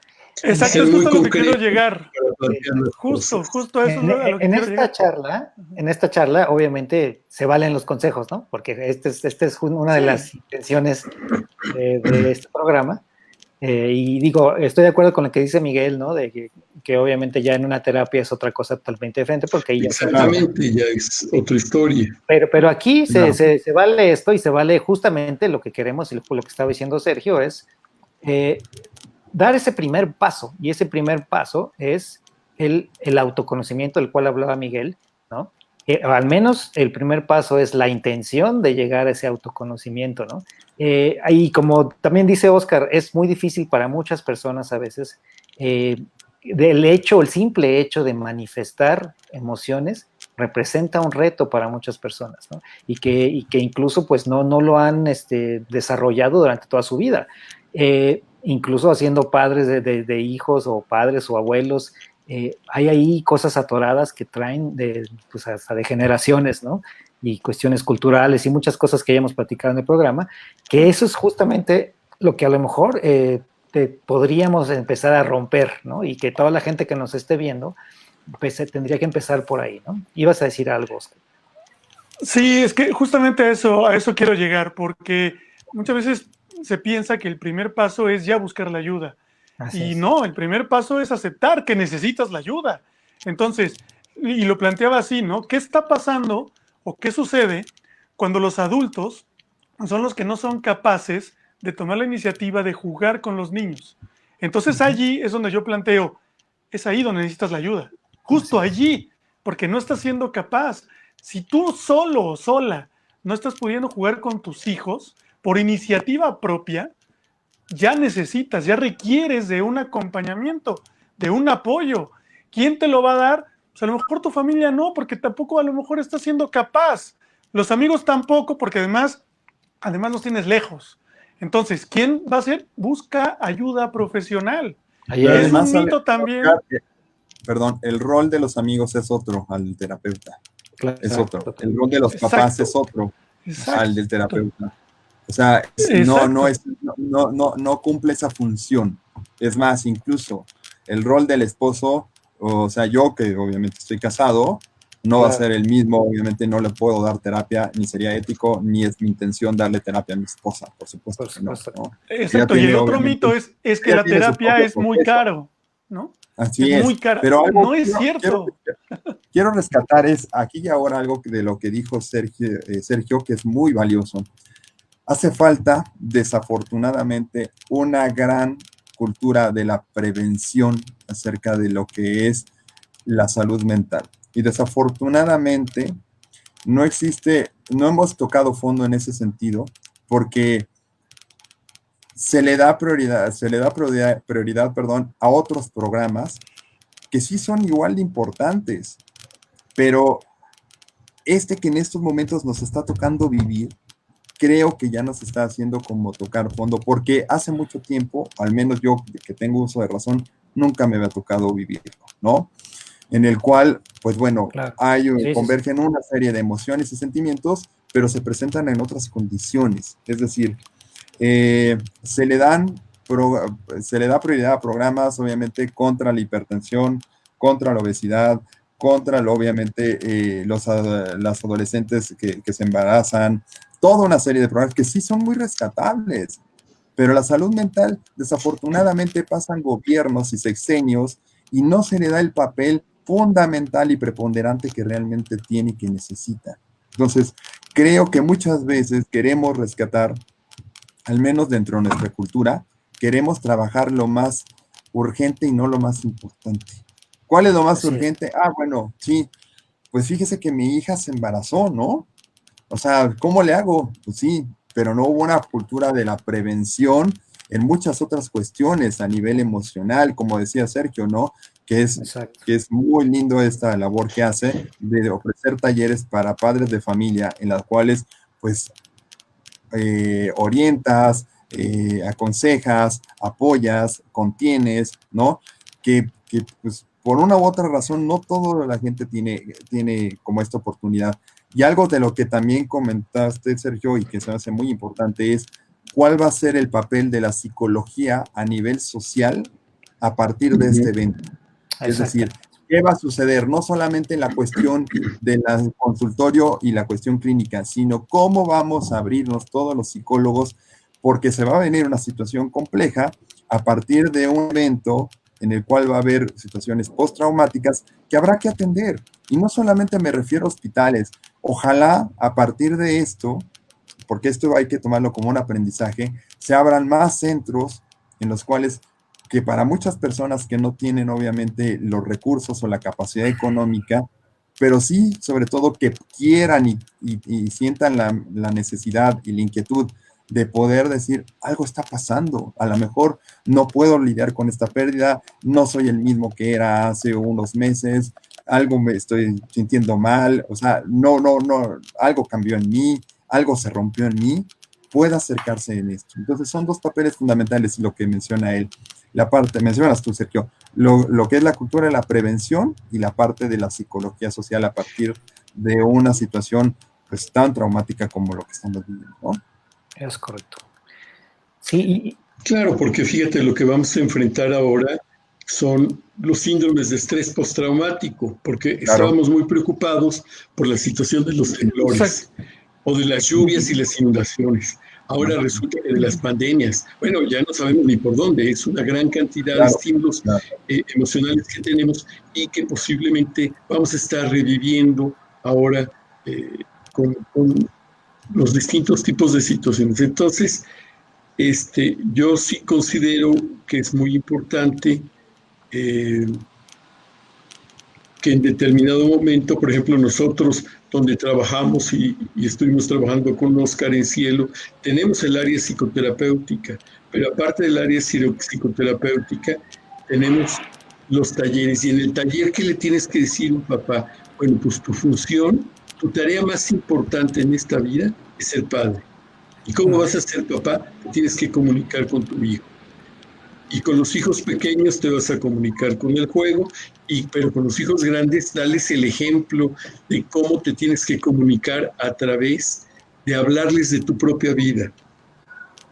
Exacto, es justo a lo que quiero llegar. Justo a eso es lo que quiero llegar. En esta charla, obviamente, se valen los consejos, ¿no? Porque esta es una de las intenciones de este programa. Y digo, estoy de acuerdo con lo que dice Miguel, ¿no? De que obviamente ya en una terapia es otra cosa totalmente diferente, porque ahí exactamente, ya es otra historia. Pero aquí se vale esto y se vale justamente lo que queremos y lo que estaba diciendo Sergio es dar ese primer paso, y ese primer paso es el autoconocimiento del cual hablaba Miguel, ¿no? Al menos el primer paso es la intención de llegar a ese autoconocimiento, ¿no? Y como también dice Oscar, es muy difícil para muchas personas a veces el simple hecho de manifestar emociones representa un reto para muchas personas, ¿no? Y que incluso pues no lo han desarrollado durante toda su vida. Incluso siendo padres de hijos o padres o abuelos, hay ahí cosas atoradas que traen pues hasta de generaciones, ¿no? Y cuestiones culturales y muchas cosas que ya hemos platicado en el programa, que eso es justamente lo que a lo mejor podríamos empezar a romper, ¿no? Y que toda la gente que nos esté viendo pues, tendría que empezar por ahí, ¿no? Ibas a decir algo, Oscar. Sí, es que justamente a eso quiero llegar, porque muchas veces se piensa que el primer paso es ya buscar la ayuda. Y no, el primer paso es aceptar que necesitas la ayuda. Entonces, y lo planteaba así, ¿no? ¿Qué está pasando o qué sucede cuando los adultos son los que no son capaces de tomar la iniciativa de jugar con los niños? Entonces allí es donde yo planteo, es ahí donde necesitas la ayuda. Justo allí, porque no estás siendo capaz. Si tú solo o sola no estás pudiendo jugar con tus hijos por iniciativa propia, ya requieres de un acompañamiento, de un apoyo. ¿Quién te lo va a dar? Pues a lo mejor tu familia no, porque tampoco a lo mejor estás siendo capaz. Los amigos tampoco, porque además los tienes lejos. Entonces, ¿quién va a hacer? Busca ayuda profesional. Es un mito también. Perdón, el rol de los amigos es otro al terapeuta. Claro, es otro. El rol de los papás es otro al del terapeuta. O sea, no cumple esa función. Es más, incluso el rol del esposo, o sea, yo que obviamente estoy casado, no va a ser el mismo, obviamente no le puedo dar terapia, ni sería ético, ni es mi intención darle terapia a mi esposa, por supuesto que no. Exacto, y el otro mito es que la terapia es muy caro, ¿no? Así es, muy cara. Pero algo no es cierto. Quiero rescatar aquí y ahora algo de lo que dijo Sergio, que es muy valioso. hace falta, desafortunadamente, una gran cultura de la prevención acerca de lo que es la salud mental. Y desafortunadamente no existe, no hemos tocado fondo en ese sentido, porque se le da prioridad, perdón, a otros programas que sí son igual de importantes, pero este que en estos momentos nos está tocando vivir, creo que ya nos está haciendo como tocar fondo, porque hace mucho tiempo, al menos yo que tengo uso de razón, nunca me había tocado vivirlo, ¿no? En el cual, pues bueno, Claro. Convergen una serie de emociones y sentimientos, pero se presentan en otras condiciones. Es decir, se le da prioridad a programas, obviamente, contra la hipertensión, contra la obesidad, contra, obviamente, las adolescentes que se embarazan, toda una serie de programas que sí son muy rescatables, pero la salud mental, desafortunadamente, pasan gobiernos y sexenios y no se le da el papel fundamental y preponderante que realmente tiene y que necesita. Entonces, creo que muchas veces queremos rescatar, al menos dentro de nuestra cultura, queremos trabajar lo más urgente y no lo más importante. ¿Cuál es lo más urgente? Bueno, sí, pues fíjese que mi hija se embarazó, ¿no? O sea, ¿cómo le hago? Pues sí, pero no hubo una cultura de la prevención en muchas otras cuestiones a nivel emocional, como decía Sergio, ¿no? Que es muy lindo esta labor que hace de ofrecer talleres para padres de familia en las cuales, pues, orientas, aconsejas, apoyas, contienes, ¿no? Que pues, por una u otra razón no toda la gente tiene como esta oportunidad. Y algo de lo que también comentaste, Sergio, y que se me hace muy importante es cuál va a ser el papel de la psicología a nivel social a partir de este evento. Es decir, ¿qué va a suceder? No solamente en la cuestión del consultorio y la cuestión clínica, sino cómo vamos a abrirnos todos los psicólogos, porque se va a venir una situación compleja a partir de un evento en el cual va a haber situaciones postraumáticas que habrá que atender. Y no solamente me refiero a hospitales. Ojalá a partir de esto, porque esto hay que tomarlo como un aprendizaje, se abran más centros en los cuales, que para muchas personas que no tienen obviamente los recursos o la capacidad económica, pero sí, sobre todo, que quieran y sientan la necesidad y la inquietud de poder decir, algo está pasando, a lo mejor no puedo lidiar con esta pérdida, no soy el mismo que era hace unos meses, algo me estoy sintiendo mal, o sea, no, algo cambió en mí, algo se rompió en mí, pueda acercarse en esto. Entonces son dos papeles fundamentales lo que menciona él. La parte, mencionas tú, Sergio, lo que es la cultura de la prevención y la parte de la psicología social a partir de una situación pues tan traumática como lo que estamos viviendo, ¿no? Es correcto. Sí. Claro, porque fíjate, lo que vamos a enfrentar ahora son los síndromes de estrés postraumático, porque estábamos muy preocupados por la situación de los temblores o de las lluvias y las inundaciones. Ahora resulta que de las pandemias, bueno, ya no sabemos ni por dónde, es una gran cantidad de estímulos emocionales que tenemos y que posiblemente vamos a estar reviviendo ahora con los distintos tipos de situaciones. Entonces, yo sí considero que es muy importante que en determinado momento, por ejemplo, nosotros donde trabajamos y estuvimos trabajando con Oscar en Cielo, tenemos el área psicoterapéutica, pero aparte del área psicoterapéutica, tenemos los talleres. Y en el taller, ¿qué le tienes que decir a un papá? Bueno, pues tu función, tu tarea más importante en esta vida es ser padre. ¿Y cómo vas a ser papá? Te tienes que comunicar con tu hijo. Y con los hijos pequeños te vas a comunicar con el juego, pero con los hijos grandes, dales el ejemplo de cómo te tienes que comunicar a través de hablarles de tu propia vida,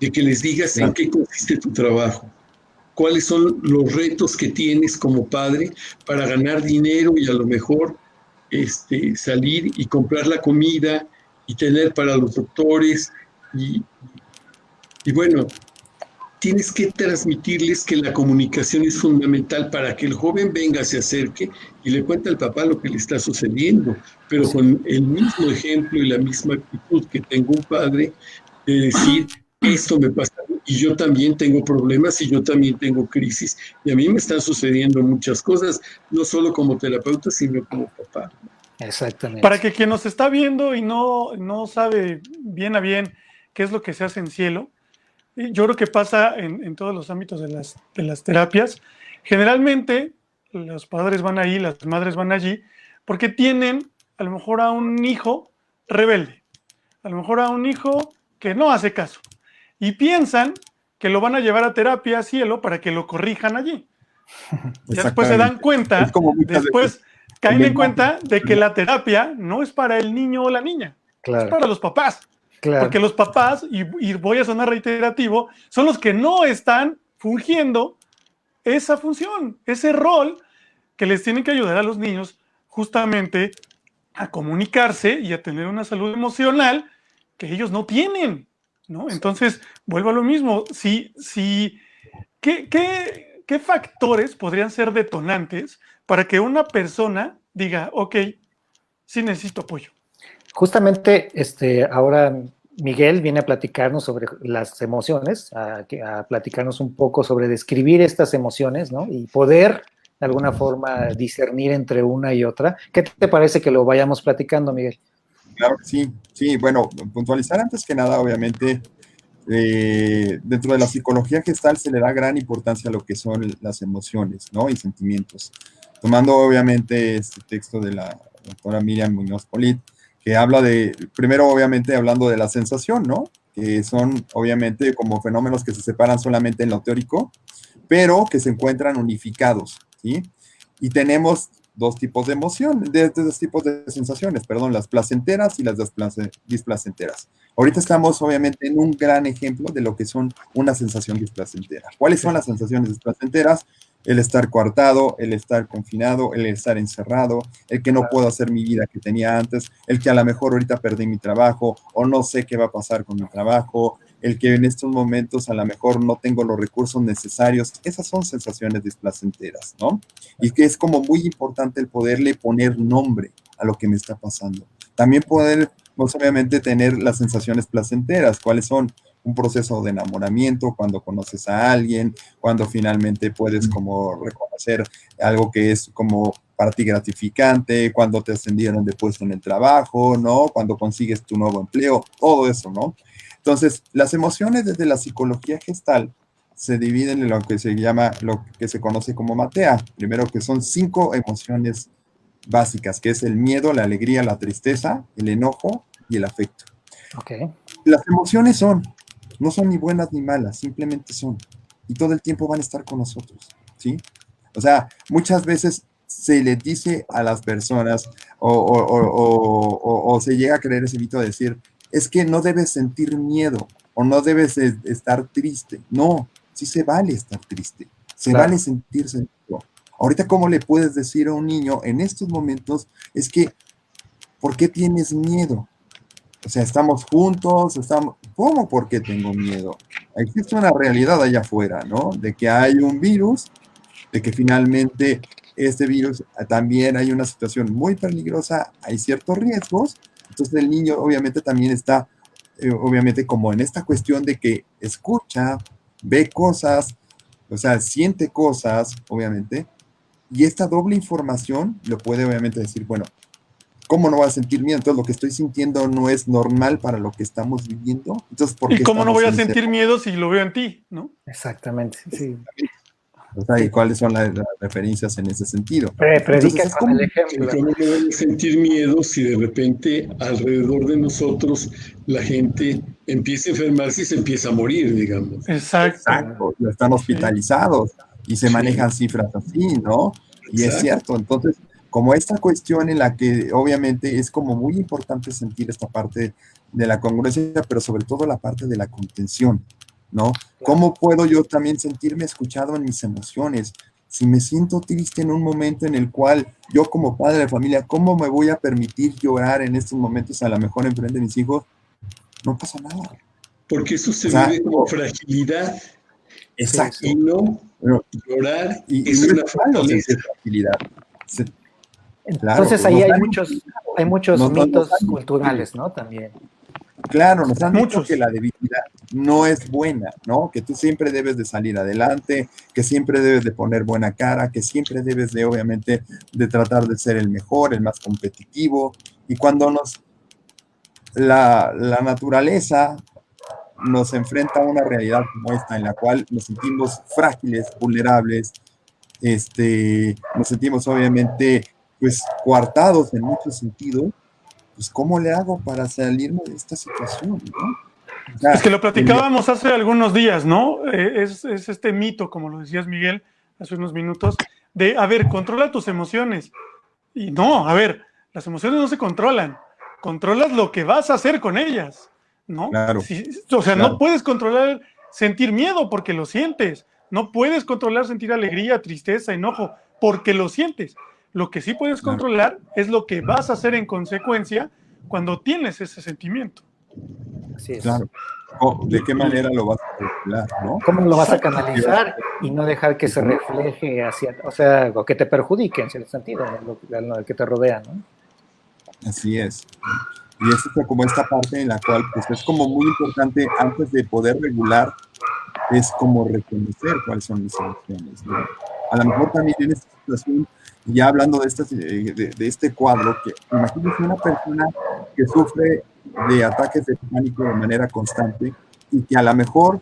de que les digas en qué consiste tu trabajo, cuáles son los retos que tienes como padre para ganar dinero y a lo mejor salir y comprar la comida y tener para los doctores y bueno, tienes que transmitirles que la comunicación es fundamental para que el joven venga, se acerque y le cuente al papá lo que le está sucediendo, pero con el mismo ejemplo y la misma actitud que tenga un padre, de decir, esto me pasa y yo también tengo problemas y yo también tengo crisis y a mí me están sucediendo muchas cosas, no solo como terapeuta, sino como papá. Exactamente. Para que quien nos está viendo y no sabe bien a bien qué es lo que se hace en cielo, yo creo que pasa en todos los ámbitos de las terapias. Generalmente los padres van ahí, las madres van allí, porque tienen a lo mejor a un hijo rebelde, a lo mejor a un hijo que no hace caso, y piensan que lo van a llevar a terapia a cielo para que lo corrijan allí. Ya después se dan cuenta, después caen en cuenta de que la terapia no es para el niño o la niña, Claro. es para los papás. Claro. Porque los papás, y voy a sonar reiterativo, son los que no están fungiendo esa función, ese rol que les tienen que ayudar a los niños justamente a comunicarse y a tener una salud emocional que ellos no tienen, ¿no? Entonces, vuelvo a lo mismo. ¿Qué factores podrían ser detonantes para que una persona diga, ok, sí necesito apoyo? Justamente ahora Miguel viene a platicarnos sobre las emociones, a platicarnos un poco sobre describir estas emociones, ¿no? Y poder, de alguna forma, discernir entre una y otra. ¿Qué te parece que lo vayamos platicando, Miguel? Claro que sí. Sí, bueno, puntualizar antes que nada, obviamente, dentro de la psicología gestal se le da gran importancia a lo que son las emociones, ¿no? Y sentimientos. Tomando, obviamente, este texto de la doctora Miriam Muñoz Polit, que habla primero, obviamente, hablando de la sensación, ¿no? Que son, obviamente, como fenómenos que se separan solamente en lo teórico, pero que se encuentran unificados, ¿sí? Y tenemos dos tipos de emociones, dos tipos de sensaciones, perdón, las placenteras y las displacenteras. Ahorita estamos, obviamente, en un gran ejemplo de lo que son una sensación displacentera. ¿Cuáles son las sensaciones displacenteras? El estar coartado, el estar confinado, el estar encerrado, el que no puedo hacer mi vida que tenía antes, el que a lo mejor ahorita perdí mi trabajo o no sé qué va a pasar con mi trabajo, el que en estos momentos a lo mejor no tengo los recursos necesarios. Esas son sensaciones displacenteras, ¿no? Y que es como muy importante el poderle poner nombre a lo que me está pasando. También podemos obviamente tener las sensaciones placenteras. ¿Cuáles son? Un proceso de enamoramiento, cuando conoces a alguien, cuando finalmente puedes como reconocer algo que es como para ti gratificante, cuando te ascendieron de puesto en el trabajo, ¿no? Cuando consigues tu nuevo empleo, todo eso, ¿no? Entonces, las emociones desde la psicología gestal se dividen en lo que se llama, lo que se conoce como MATEA. Primero, que son 5 emociones básicas, que es el miedo, la alegría, la tristeza, el enojo y el afecto. Okay. Las emociones no son ni buenas ni malas, simplemente son. Y todo el tiempo van a estar con nosotros, ¿sí? O sea, muchas veces se les dice a las personas o se llega a creer ese mito de decir, es que no debes sentir miedo o no debes estar triste. No, sí se vale estar triste, se vale sentirse miedo. Ahorita, ¿cómo le puedes decir a un niño en estos momentos? Es que, ¿por qué tienes miedo? O sea, estamos juntos, ¿cómo? ¿Por qué tengo miedo? Existe una realidad allá afuera, ¿no? De que hay un virus, de que finalmente este virus también hay una situación muy peligrosa, hay ciertos riesgos. Entonces el niño obviamente también está, obviamente como en esta cuestión de que escucha, ve cosas, o sea, siente cosas, obviamente, y esta doble información lo puede obviamente decir, bueno, ¿cómo no va a sentir miedo? Entonces, lo que estoy sintiendo no es normal para lo que estamos viviendo. Entonces, ¿por qué ¿Y cómo no voy a estamos sentir miedo si lo veo en ti, no? Exactamente, sí. O sea, ¿y cuáles son las referencias en ese sentido? Predica con el ejemplo. ¿Cómo no voy a sentir miedo si de repente alrededor de nosotros la gente empieza a enfermarse y se empieza a morir, digamos? Exacto. Ya están hospitalizados y se manejan cifras así, ¿no? Y es cierto. Entonces, como esta cuestión en la que obviamente es como muy importante sentir esta parte de la congruencia, pero sobre todo la parte de la contención, ¿no? ¿Cómo puedo yo también sentirme escuchado en mis emociones? Si me siento triste en un momento en el cual yo como padre de familia, ¿cómo me voy a permitir llorar en estos momentos a lo mejor enfrente de mis hijos? No pasa nada. Porque eso se vive como fragilidad. Exacto. Y no llorar y es no una fortaleza. Fragilidad. Entonces ahí hay muchos mitos culturales, ¿no? También. Claro, nos han dicho Muchos. que la debilidad no es buena, ¿no? Que tú siempre debes de salir adelante, que siempre debes de poner buena cara, que siempre debes de, obviamente, de tratar de ser el mejor, el más competitivo. Y cuando la naturaleza nos enfrenta a una realidad como esta, en la cual nos sentimos frágiles, vulnerables, nos sentimos obviamente, pues, coartados en muchos sentidos, pues, ¿cómo le hago para salirme de esta situación, ¿no? O sea, Es que lo platicábamos hace algunos días, ¿no? Es este mito, como lo decías, Miguel, hace unos minutos, de, a ver, controla tus emociones. Y no, a ver, las emociones no se controlan. Controlas lo que vas a hacer con ellas, ¿no? claro, O sea, claro. no puedes controlar sentir miedo porque lo sientes. No puedes controlar sentir alegría, tristeza, enojo, porque lo sientes. Lo que sí puedes Claro. controlar es lo que vas a hacer en consecuencia cuando tienes ese sentimiento. Así es. Claro. ¿De qué manera lo vas a calcular, no? ¿Cómo lo vas a Exacto. canalizar y no dejar que se refleje hacia, o sea, o que te perjudique en cierto sentido, lo que te rodea, ¿no? Así es. Y es como esta parte en la cual, pues, es como muy importante antes de poder regular, es como reconocer cuáles son mis emociones, ¿no? A lo mejor también en esta situación, ya hablando de este cuadro, que imagínense una persona que sufre de ataques de pánico de manera constante y que a lo mejor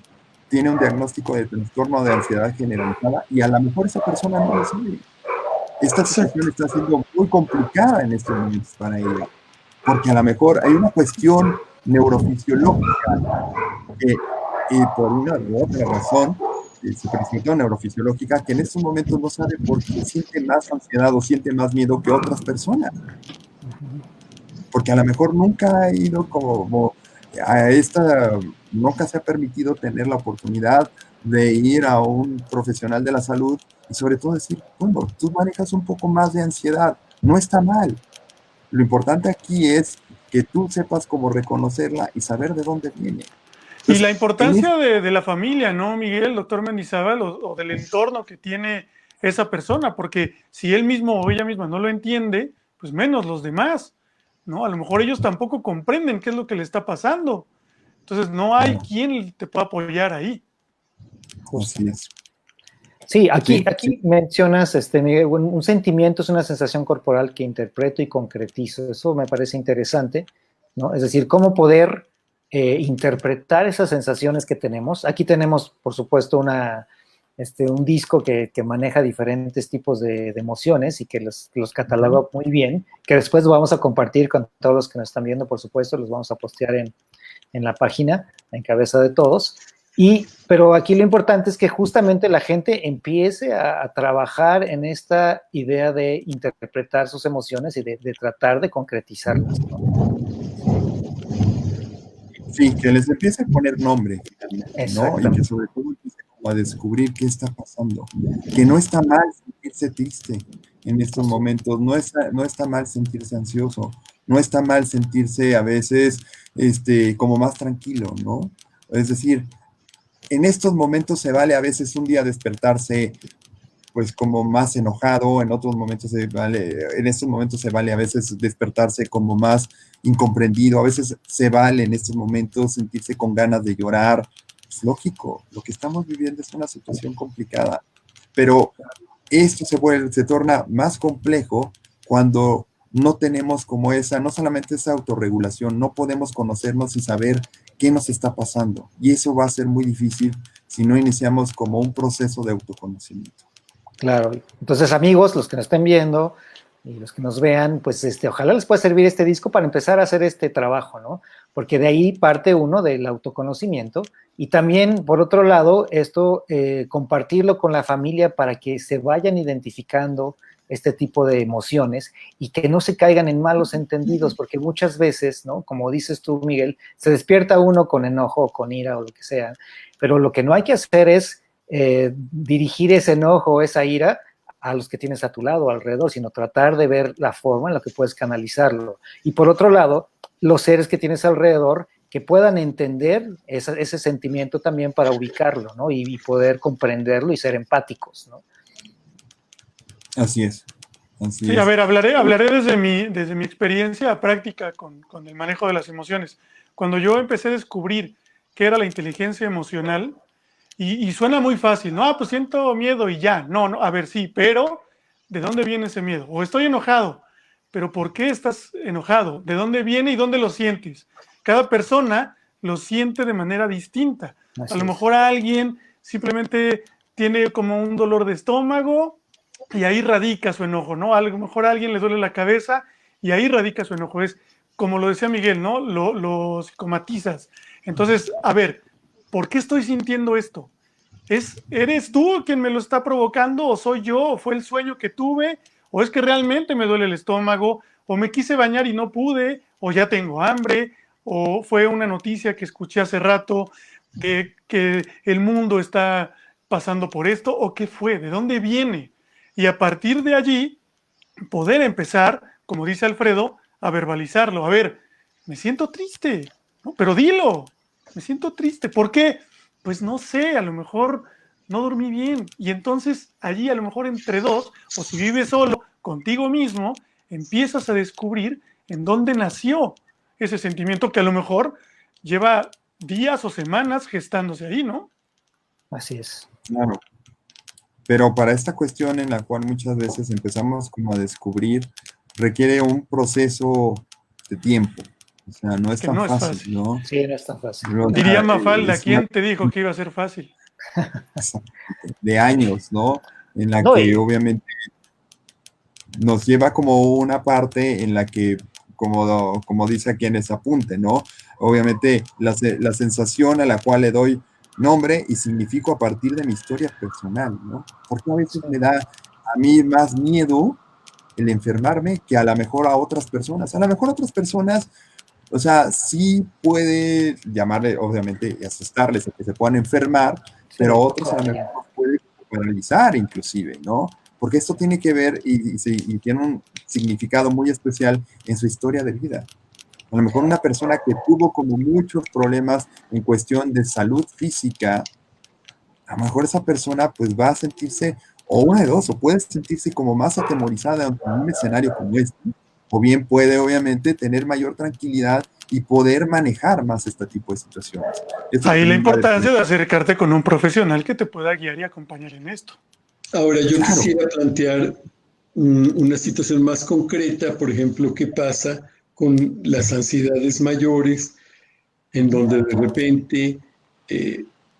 tiene un diagnóstico de trastorno de ansiedad generalizada y a lo mejor esa persona no lo sabe. Esta situación está siendo muy complicada en estos momentos para ella, porque a lo mejor hay una cuestión neurofisiológica que, y por una u otra razón, se presenta neurofisiológica que en estos momentos no sabe por qué siente más ansiedad o siente más miedo que otras personas. Porque a lo mejor nunca ha ido como a nunca se ha permitido tener la oportunidad de ir a un profesional de la salud y sobre todo decir, bueno, tú manejas un poco más de ansiedad, no está mal. Lo importante aquí es que tú sepas cómo reconocerla y saber de dónde viene. Y la importancia de la familia, ¿no, Miguel, doctor Mendizábal, o del entorno que tiene esa persona? Porque si él mismo o ella misma no lo entiende, pues menos los demás, ¿no? A lo mejor ellos tampoco comprenden qué es lo que le está pasando. Entonces no hay quien te pueda apoyar ahí. Así es. Sí, aquí mencionas, Miguel, un sentimiento es una sensación corporal que interpreto y concretizo. Eso me parece interesante, ¿no? Es decir, cómo poder interpretar esas sensaciones que tenemos. Aquí tenemos, por supuesto, un disco que maneja diferentes tipos de emociones y que los cataloga muy bien, que después vamos a compartir con todos los que nos están viendo, por supuesto, los vamos a postear en la página, en cabeza de todos. Pero aquí lo importante es que justamente la gente empiece a trabajar en esta idea de interpretar sus emociones y de tratar de concretizarlas, ¿no? Sí, que les empiece a poner nombre, ¿no? Y que sobre todo empiece como a descubrir qué está pasando. Que no está mal sentirse triste en estos momentos, no está mal sentirse ansioso, no está mal sentirse a veces como más tranquilo, ¿no? Es decir, en estos momentos se vale a veces un día despertarse pues como más enojado, en estos momentos se vale a veces despertarse como más incomprendido, a veces se vale en estos momentos sentirse con ganas de llorar. Es lógico, lo que estamos viviendo es una situación complicada, pero esto se torna más complejo cuando no tenemos como no solamente esa autorregulación, no podemos conocernos y saber qué nos está pasando, y eso va a ser muy difícil si no iniciamos como un proceso de autoconocimiento. Claro, entonces amigos, los que nos estén viendo y los que nos vean, pues ojalá les pueda servir este disco para empezar a hacer este trabajo, ¿no? Porque de ahí parte uno del autoconocimiento y también, por otro lado, compartirlo con la familia para que se vayan identificando este tipo de emociones y que no se caigan en malos entendidos, porque muchas veces, ¿no? Como dices tú, Miguel, se despierta uno con enojo, con ira o lo que sea, pero lo que no hay que hacer es dirigir ese enojo, esa ira a los que tienes a tu lado, alrededor, sino tratar de ver la forma en la que puedes canalizarlo. Y por otro lado, los seres que tienes alrededor que puedan entender ese sentimiento también para ubicarlo, ¿no? Y poder comprenderlo y ser empáticos, ¿no? Así es, Así Sí, es. a ver, hablaré desde mi experiencia práctica con el manejo de las emociones. Cuando yo empecé a descubrir qué era la inteligencia emocional, y suena muy fácil, ¿no? Ah, pues siento miedo y ya. No, no, a ver, sí, pero ¿de dónde viene ese miedo? O estoy enojado, pero ¿por qué estás enojado? ¿De dónde viene y dónde lo sientes? Cada persona lo siente de manera distinta. A Así lo es. mejor alguien simplemente tiene como un dolor de estómago y ahí radica su enojo, ¿no? A lo mejor a alguien le duele la cabeza y ahí radica su enojo. Es como lo decía Miguel, ¿no? Lo psicomatizas. Entonces, a ver, ¿por qué estoy sintiendo esto? ¿Eres tú quien me lo está provocando? ¿O soy yo? ¿O fue el sueño que tuve? ¿O es que realmente me duele el estómago? ¿O me quise bañar y no pude? ¿O ya tengo hambre? ¿O fue una noticia que escuché hace rato de que el mundo está pasando por esto? ¿O qué fue? ¿De dónde viene? Y a partir de allí, poder empezar, como dice Alfredo, a verbalizarlo. A ver, me siento triste, ¿no? Pero dilo, me siento triste. ¿Por qué? Pues no sé, a lo mejor no dormí bien. Y entonces allí, a lo mejor entre dos, o si vives solo, contigo mismo, empiezas a descubrir en dónde nació ese sentimiento que a lo mejor lleva días o semanas gestándose ahí, ¿no? Así es. Claro. Pero para esta cuestión en la cual muchas veces empezamos como a descubrir, requiere un proceso de tiempo. O sea, no es Que tan no es fácil, fácil. ¿no? Sí, no es tan fácil. Diría Mafalda, Es una ¿quién te dijo que iba a ser fácil? cosa de años, ¿no? En la No, que obviamente nos lleva como una parte en la que, como dice aquí en ese apunte, ¿no? Obviamente la sensación a la cual le doy nombre y significo a partir de mi historia personal, ¿no? Porque a veces me da a mí más miedo el enfermarme que a lo mejor a otras personas. A lo mejor otras personas, o sea, sí puede llamarle, obviamente, y asustarles a que se puedan enfermar, sí, pero a otros a lo sí. mejor los puede paralizar inclusive, ¿no? Porque esto tiene que ver y tiene un significado muy especial en su historia de vida. A lo mejor una persona que tuvo como muchos problemas en cuestión de salud física, a lo mejor esa persona pues va a sentirse, o una de dos, o puede sentirse como más atemorizada en un escenario como este, o bien puede obviamente tener mayor tranquilidad y poder manejar más este tipo de situaciones. Esto Ahí la también va a importancia depender. de acercarte con un profesional que te pueda guiar y acompañar en esto. Ahora, yo Claro. quisiera plantear una situación más concreta, por ejemplo, qué pasa con las ansiedades mayores, en donde de repente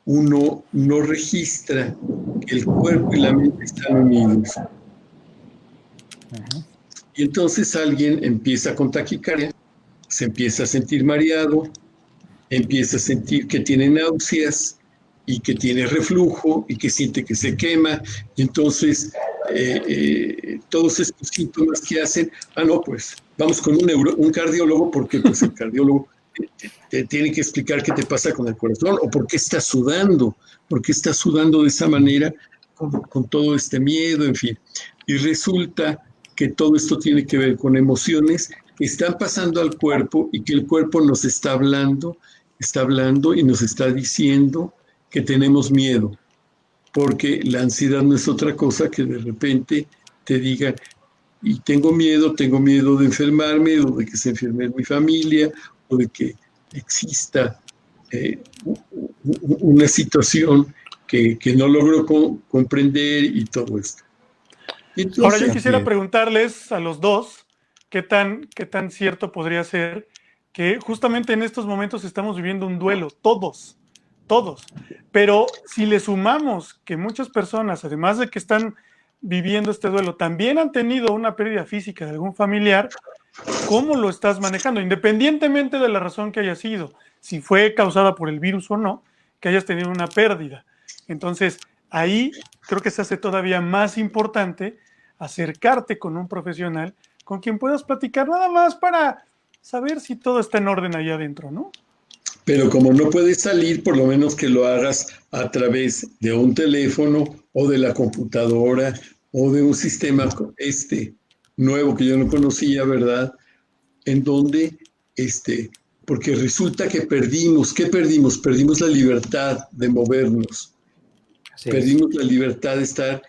uno no registra que el cuerpo y la mente están unidos. Ajá. Y entonces alguien empieza con taquicardia, se empieza a sentir mareado, empieza a sentir que tiene náuseas y que tiene reflujo y que siente que se quema. Y entonces todos estos síntomas que hacen, no, pues vamos con un cardiólogo porque pues el cardiólogo te tiene que explicar qué te pasa con el corazón o por qué estás sudando de esa manera con todo este miedo, en fin. Y resulta que todo esto tiene que ver con emociones que están pasando al cuerpo y que el cuerpo nos está hablando y nos está diciendo que tenemos miedo, porque la ansiedad no es otra cosa que de repente te diga, y tengo miedo de enfermarme, o de que se enferme mi familia, o de que exista una situación que no logro comprender y todo esto. Y Ahora yo entonces, quisiera preguntarles a los dos qué tan cierto podría ser que justamente en estos momentos estamos viviendo un duelo, todos, todos. Pero si le sumamos que muchas personas, además de que están viviendo este duelo, también han tenido una pérdida física de algún familiar, ¿cómo lo estás manejando? Independientemente de la razón que haya sido, si fue causada por el virus o no, que hayas tenido una pérdida. Entonces, ahí creo que se hace todavía más importante acercarte con un profesional con quien puedas platicar nada más para saber si todo está en orden ahí adentro, ¿no? pero como no puedes salir, por lo menos que lo hagas a través de un teléfono o de la computadora o de un sistema nuevo que yo no conocía, ¿verdad? En donde, porque resulta que ¿qué perdimos? Perdimos la libertad de movernos, Así es. perdimos la libertad de estar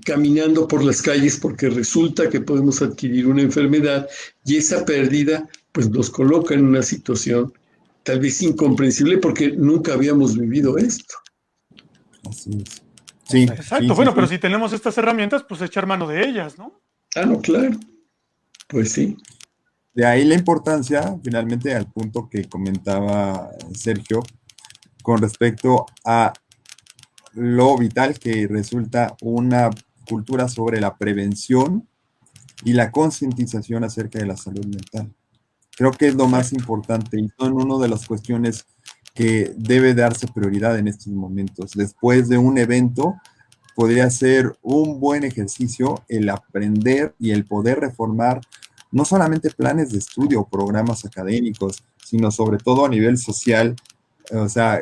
caminando por las calles porque resulta que podemos adquirir una enfermedad y esa pérdida pues nos coloca en una situación tal vez incomprensible porque nunca habíamos vivido esto. Así es. Sí, exacto. sí, Bueno, sí, pero sí. si tenemos estas herramientas, pues echar mano de ellas, ¿no? Ah, no, claro. Pues sí. De ahí la importancia, finalmente, al punto que comentaba Sergio, con respecto a lo vital que resulta una cultura sobre la prevención y la concientización acerca de la salud mental. Creo que es lo más importante y son una de las cuestiones que debe darse prioridad en estos momentos. Después de un evento, podría ser un buen ejercicio el aprender y el poder reformar no solamente planes de estudio o programas académicos, sino sobre todo a nivel social, o sea,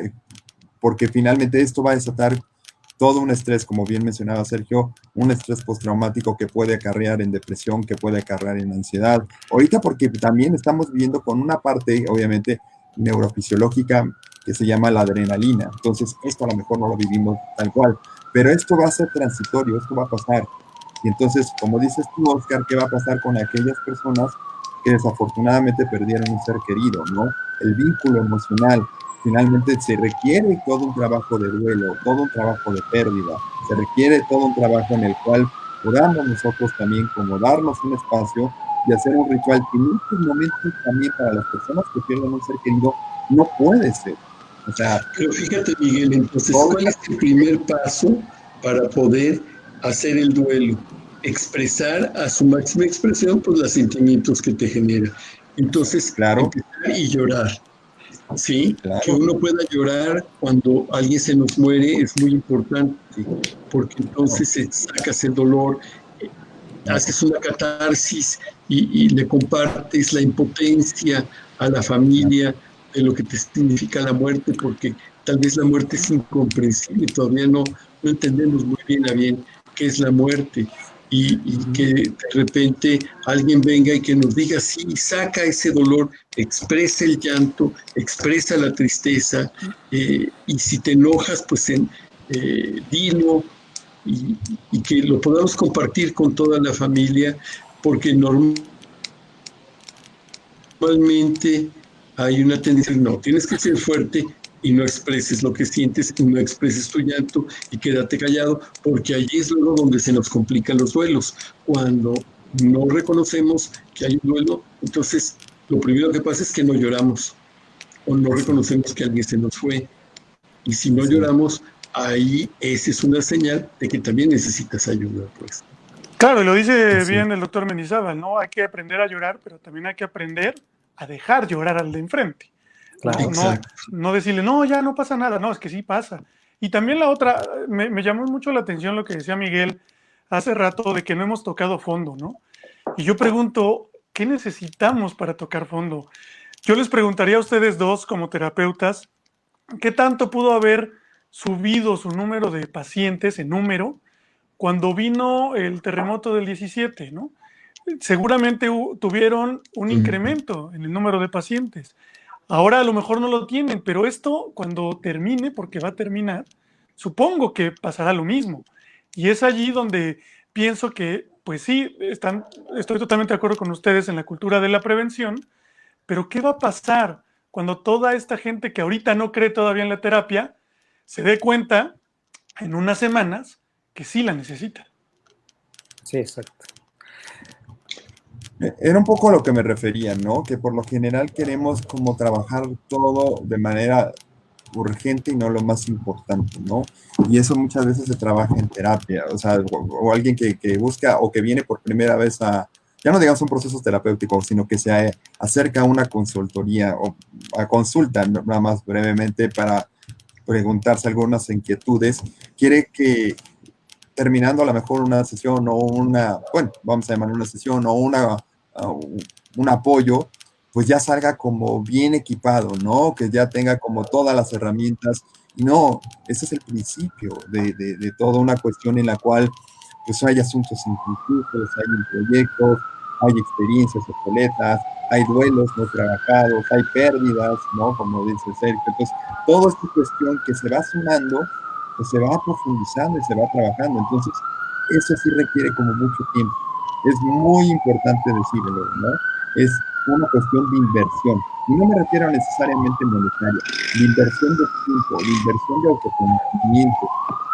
porque finalmente esto va a desatar todo un estrés, como bien mencionaba Sergio, un estrés postraumático que puede acarrear en depresión, que puede acarrear en ansiedad. Ahorita porque también estamos viviendo con una parte, obviamente, neurofisiológica que se llama la adrenalina. Entonces, esto a lo mejor no lo vivimos tal cual, pero esto va a ser transitorio, esto va a pasar. Y entonces, como dices tú, Oscar, ¿qué va a pasar con aquellas personas que desafortunadamente perdieron un ser querido, ¿no? El vínculo emocional, finalmente se requiere todo un trabajo de duelo, todo un trabajo de pérdida, se requiere todo un trabajo en el cual podamos nosotros también como darnos un espacio y hacer un ritual que en estos momentos también para las personas que pierden un ser querido no puede ser. O sea, pero fíjate, Miguel, entonces, ¿cuál es el primer paso para poder hacer el duelo? Expresar a su máxima expresión, pues, los sentimientos que te genera. Entonces, claro, empezar y llorar. Sí, que claro, uno pueda llorar cuando alguien se nos muere es muy importante, porque claro, entonces sacas el dolor, claro. haces una catarsis y le compartes la impotencia a la familia de lo que te significa la muerte, porque tal vez la muerte es incomprensible, todavía no entendemos muy bien qué es la muerte. Y que de repente alguien venga y que nos diga, sí, saca ese dolor, expresa el llanto, expresa la tristeza, y si te enojas, pues dilo, y que lo podamos compartir con toda la familia, porque normalmente hay una tendencia, no, tienes que ser fuerte y no expreses lo que sientes, y no expreses tu llanto y quédate callado, porque allí es luego donde se nos complican los duelos. Cuando no reconocemos que hay un duelo, entonces lo primero que pasa es que no lloramos o no Así es, reconocemos que alguien se nos fue. Y si no así es. lloramos, ahí esa es una señal de que también necesitas ayuda, pues. Claro, y lo dice Así es. bien el doctor Mendizábal, ¿no? Hay que aprender a llorar, pero también hay que aprender a dejar llorar al de enfrente, ¿no? Claro. Exacto. No decirle, no, ya no pasa nada, no, es que sí pasa. Y también la otra, me llamó mucho la atención lo que decía Miguel hace rato de que no hemos tocado fondo, ¿no? Y yo pregunto, ¿qué necesitamos para tocar fondo? Yo les preguntaría a ustedes dos como terapeutas, ¿qué tanto pudo haber subido su número de pacientes en número cuando vino el terremoto del 17, ¿no? Seguramente tuvieron un incremento en el número de pacientes. Ahora a lo mejor no lo tienen, pero esto cuando termine, porque va a terminar, supongo que pasará lo mismo. Y es allí donde pienso que, pues sí, estoy totalmente de acuerdo con ustedes en la cultura de la prevención, pero ¿qué va a pasar cuando toda esta gente que ahorita no cree todavía en la terapia se dé cuenta en unas semanas que sí la necesita? Sí, exacto. Era un poco a lo que me refería, ¿no? Que por lo general queremos como trabajar todo de manera urgente y no lo más importante, ¿no? Y eso muchas veces se trabaja en terapia, o sea, o alguien que busca o que viene por primera vez a, ya no digamos un proceso terapéutico, sino que se acerca a una consultoría o a consulta, nada más brevemente para preguntarse algunas inquietudes, quiere que terminando a lo mejor una sesión o una, bueno, vamos a llamar una sesión o un apoyo, pues ya salga como bien equipado, ¿no? Que ya tenga como todas las herramientas. Y no, ese es el principio de toda una cuestión en la cual pues hay asuntos inconclusos, hay proyectos, hay experiencias obsoletas, hay duelos no trabajados, hay pérdidas, ¿no? Como dice Sergio. Entonces, toda esta cuestión que se va sumando, pues se va profundizando y se va trabajando. Entonces, eso sí requiere como mucho tiempo. Es muy importante decirlo, ¿no? Es una cuestión de inversión. Y no me refiero necesariamente monetaria, de inversión de tiempo, de inversión de autoconocimiento.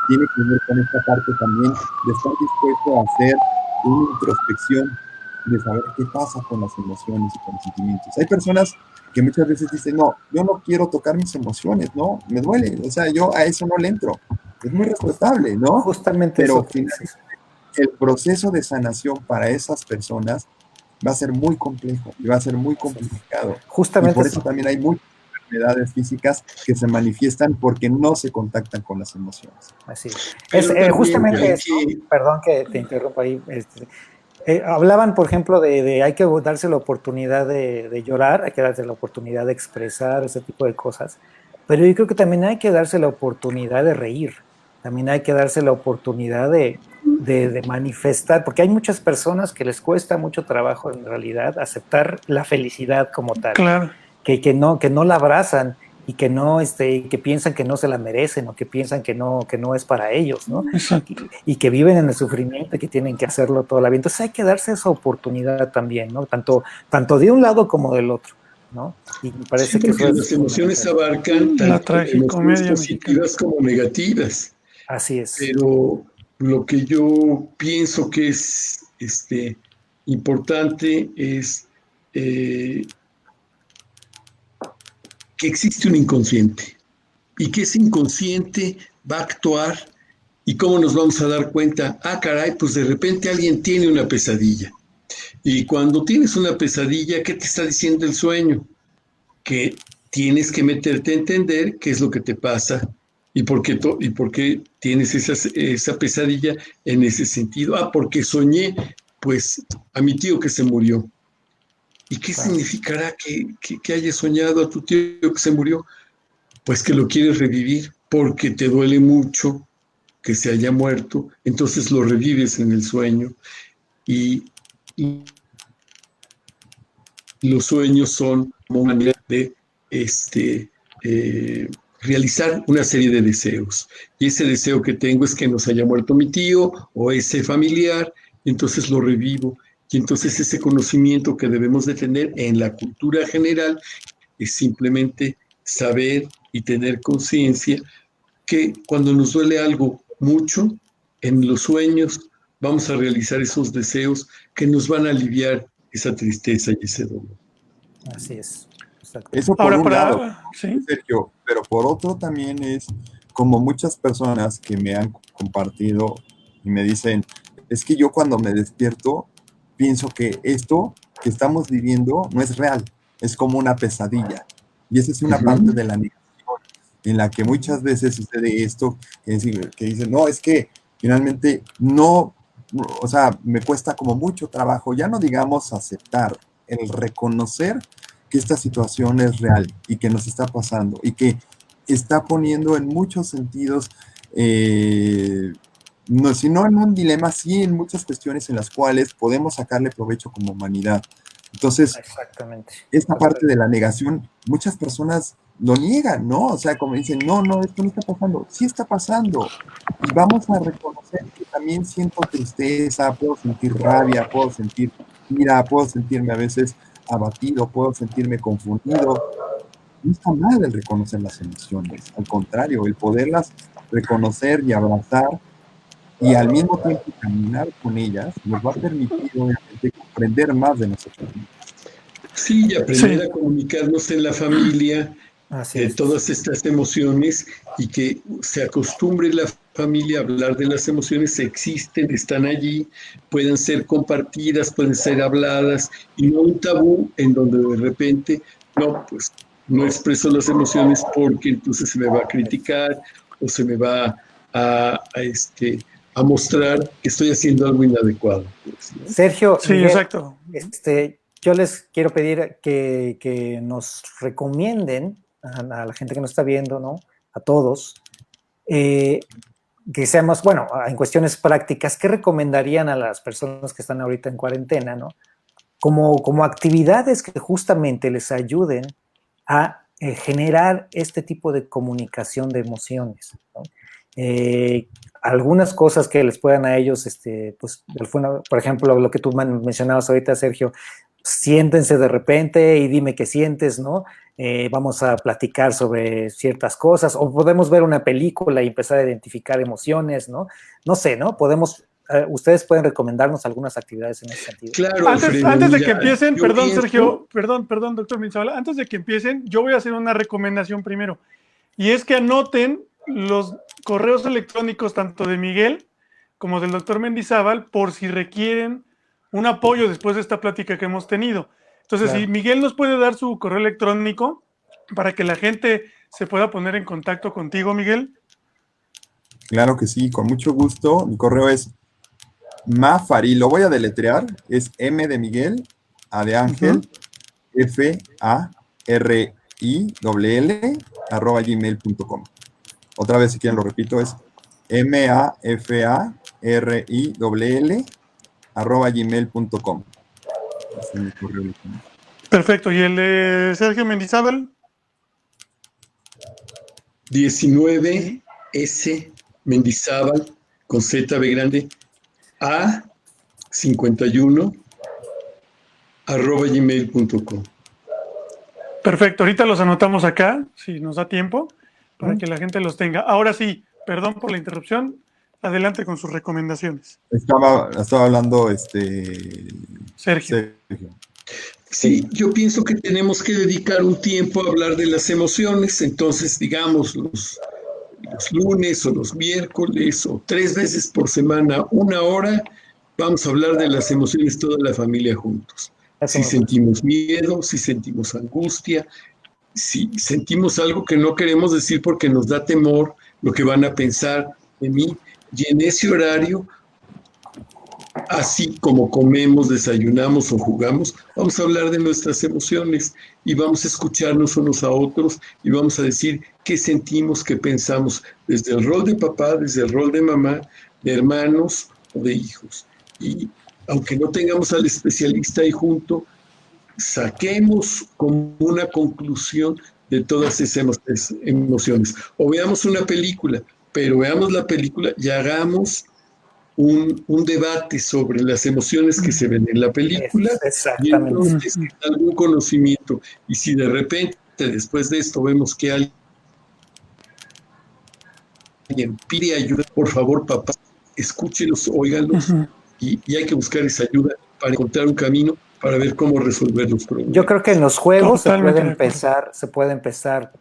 Tiene que ver con esta parte también de estar dispuesto a hacer una introspección, de saber qué pasa con las emociones y con los sentimientos. Hay personas que muchas veces dicen, no, yo no quiero tocar mis emociones, no, me duele, o sea, yo a eso no le entro. Es muy respetable, ¿no? Justamente Pero eso que finalmente dices. el proceso de sanación para esas personas va a ser muy complejo y va a ser muy complicado. Y Justamente por eso también hay muchas enfermedades físicas que se manifiestan porque no se contactan con las emociones. así. Pero también Justamente hay esto, que, perdón que te interrumpa ahí, hablaban, por ejemplo, de hay que darse la oportunidad de llorar, hay que darse la oportunidad de expresar ese tipo de cosas, pero yo creo que también hay que darse la oportunidad de reír, también hay que darse la oportunidad de manifestar, porque hay muchas personas que les cuesta mucho trabajo en realidad aceptar la felicidad como tal, Claro, que no la abrazan y que no, que piensan que no se la merecen o que piensan que no es para ellos, ¿no? exacto. Y que viven en el sufrimiento y que tienen que hacerlo toda la vida. Entonces hay que darse esa oportunidad también, ¿no? Tanto de un lado como del otro, ¿no? Y me sí, parece que eso porque es las emociones fundamental. abarcan La tanto emociones tragicomedia mexicana. positivas como negativas. Así es. Pero lo que yo pienso que es importante es eh, que existe un inconsciente y que ese inconsciente va a actuar y cómo nos vamos a dar cuenta. Ah, caray, pues de repente alguien tiene una pesadilla. Y cuando tienes una pesadilla, ¿qué te está diciendo el sueño? Que tienes que meterte a entender qué es lo que te pasa y por qué tienes esa pesadilla en ese sentido. Ah, porque soñé, pues, a mi tío que se murió. ¿Y qué Claro. significará que hayas soñado a tu tío que se murió? Pues que lo quieres revivir porque te duele mucho que se haya muerto, entonces lo revives en el sueño y los sueños son como una manera de este, eh, realizar una serie de deseos. Y ese deseo que tengo es que no se haya muerto mi tío o ese familiar, entonces lo revivo. Y entonces ese conocimiento que debemos de tener en la cultura general es simplemente saber y tener conciencia que cuando nos duele algo mucho, en los sueños vamos a realizar esos deseos que nos van a aliviar esa tristeza y ese dolor. Así es. Eso Exactamente. por Ahora un lado, sí, Sergio, pero por otro también es como muchas personas que me han compartido y me dicen, es que yo cuando me despierto pienso que esto que estamos viviendo no es real, es como una pesadilla. Y esa es una parte Uh-huh. de la negación en la que muchas veces sucede esto, que dicen, no, es que finalmente no, o sea, me cuesta como mucho trabajo, ya no digamos aceptar, el reconocer que esta situación es real y que nos está pasando y que está poniendo en muchos sentidos, no, si no en un dilema, sí en muchas cuestiones en las cuales podemos sacarle provecho como humanidad. Entonces, Exactamente. esta parte de la negación, muchas personas lo niegan, ¿no? O sea, como dicen, no, no, esto no está pasando. Sí está pasando. Y vamos a reconocer que también siento tristeza, puedo sentir rabia, puedo sentir ira, puedo sentirme a veces abatido, puedo sentirme confundido. No está mal el reconocer las emociones, al contrario, el poderlas reconocer y abrazar y al mismo tiempo caminar con ellas nos va a permitir, obviamente, comprender más de nosotros mismos. Sí, y aprender sí, a comunicarnos en la familia, Así es. todas estas emociones y que se acostumbre la familia a hablar de las emociones, existen, están allí, pueden ser compartidas, pueden ser habladas y no un tabú en donde de repente, no, pues no expreso las emociones porque entonces se me va a criticar o se me va a mostrar que estoy haciendo algo inadecuado. Pues, ¿no? Sergio, sí, Miguel, exacto. yo les quiero pedir que nos recomienden a la gente que nos está viendo, ¿no? A todos, eh, que seamos, bueno, en cuestiones prácticas, ¿qué recomendarían a las personas que están ahorita en cuarentena, ¿no? Como actividades que justamente les ayuden a generar este tipo de comunicación de emociones, ¿no? algunas cosas que les puedan a ellos, pues, por ejemplo, lo que tú mencionabas ahorita, Sergio, siéntense de repente y dime qué sientes, ¿no? Vamos a platicar sobre ciertas cosas, o podemos ver una película y empezar a identificar emociones, ¿no? No sé, ¿no? Ustedes pueden recomendarnos algunas actividades en ese sentido. Claro, Antes de que empiecen, perdón, pienso... Sergio, perdón, doctor Mendizábal, antes de que empiecen, yo voy a hacer una recomendación primero, y es que anoten los correos electrónicos tanto de Miguel como del doctor Mendizábal por si requieren un apoyo después de esta plática que hemos tenido. Entonces, claro, si Miguel nos puede dar su correo electrónico para que la gente se pueda poner en contacto contigo, Miguel. Claro que sí, con mucho gusto. Mi correo es Mafari, lo voy a deletrear, es M de Miguel, A de Ángel, FARILL, @gmail.com. Otra vez, si quieren, lo repito, es MAFARILL, @gmail.com. Es mi correo electrónico. Perfecto. ¿Y el de Sergio Mendizábal? 19S Mendizábal, con ZB grande, A51, @gmail.com. Perfecto, ahorita los anotamos acá, si nos da tiempo, para que la gente los tenga. Ahora sí, perdón por la interrupción, adelante con sus recomendaciones. Estaba hablando Sergio. Sí, yo pienso que tenemos que dedicar un tiempo a hablar de las emociones, entonces digamos los lunes o los miércoles o 3 veces por semana, 1 hora, vamos a hablar de las emociones toda la familia juntos. Si sentimos miedo, si sentimos angustia, si sentimos algo que no queremos decir porque nos da temor lo que van a pensar de mí, y en ese horario, así como comemos, desayunamos o jugamos, vamos a hablar de nuestras emociones y vamos a escucharnos unos a otros y vamos a decir qué sentimos, qué pensamos, desde el rol de papá, desde el rol de mamá, de hermanos o de hijos. Y aunque no tengamos al especialista ahí junto, saquemos como una conclusión de todas esas emociones. O veamos una película, pero veamos la película y hagamos un debate sobre las emociones que se ven en la película, y entonces algún conocimiento. Y si de repente, después de esto, vemos que alguien pide ayuda, por favor, papá, escúchelos, óiganlos, y hay que buscar esa ayuda para encontrar un camino para ver cómo resolver los problemas. Yo creo que en los juegos se puede empezar,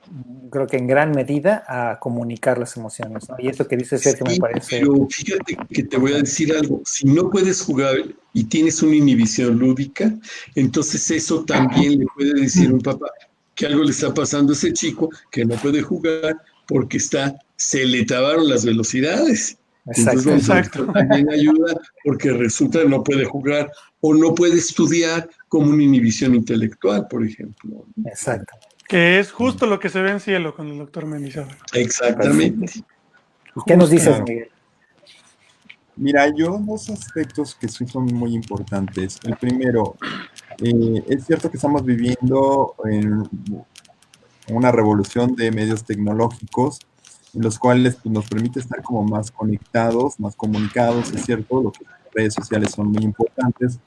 creo que en gran medida, a comunicar las emociones, ¿no? Y eso que dice Sergio me parece... Pero fíjate que te voy a decir algo, si no puedes jugar y tienes una inhibición lúdica, entonces eso también le puede decir a un papá que algo le está pasando a ese chico que no puede jugar porque se le trabaron las velocidades. Exacto. También ayuda porque resulta que no puede jugar o no puede estudiar como una inhibición intelectual, por ejemplo. Exacto. Que es justo lo que se ve en Cielo con el doctor Mendizábal. Exactamente. ¿Y qué nos dices, Miguel? Mira, yo 2 aspectos que sí son muy importantes. El primero, es cierto que estamos viviendo en una revolución de medios tecnológicos en los cuales pues, nos permite estar como más conectados, más comunicados, es cierto, las redes sociales son muy importantes,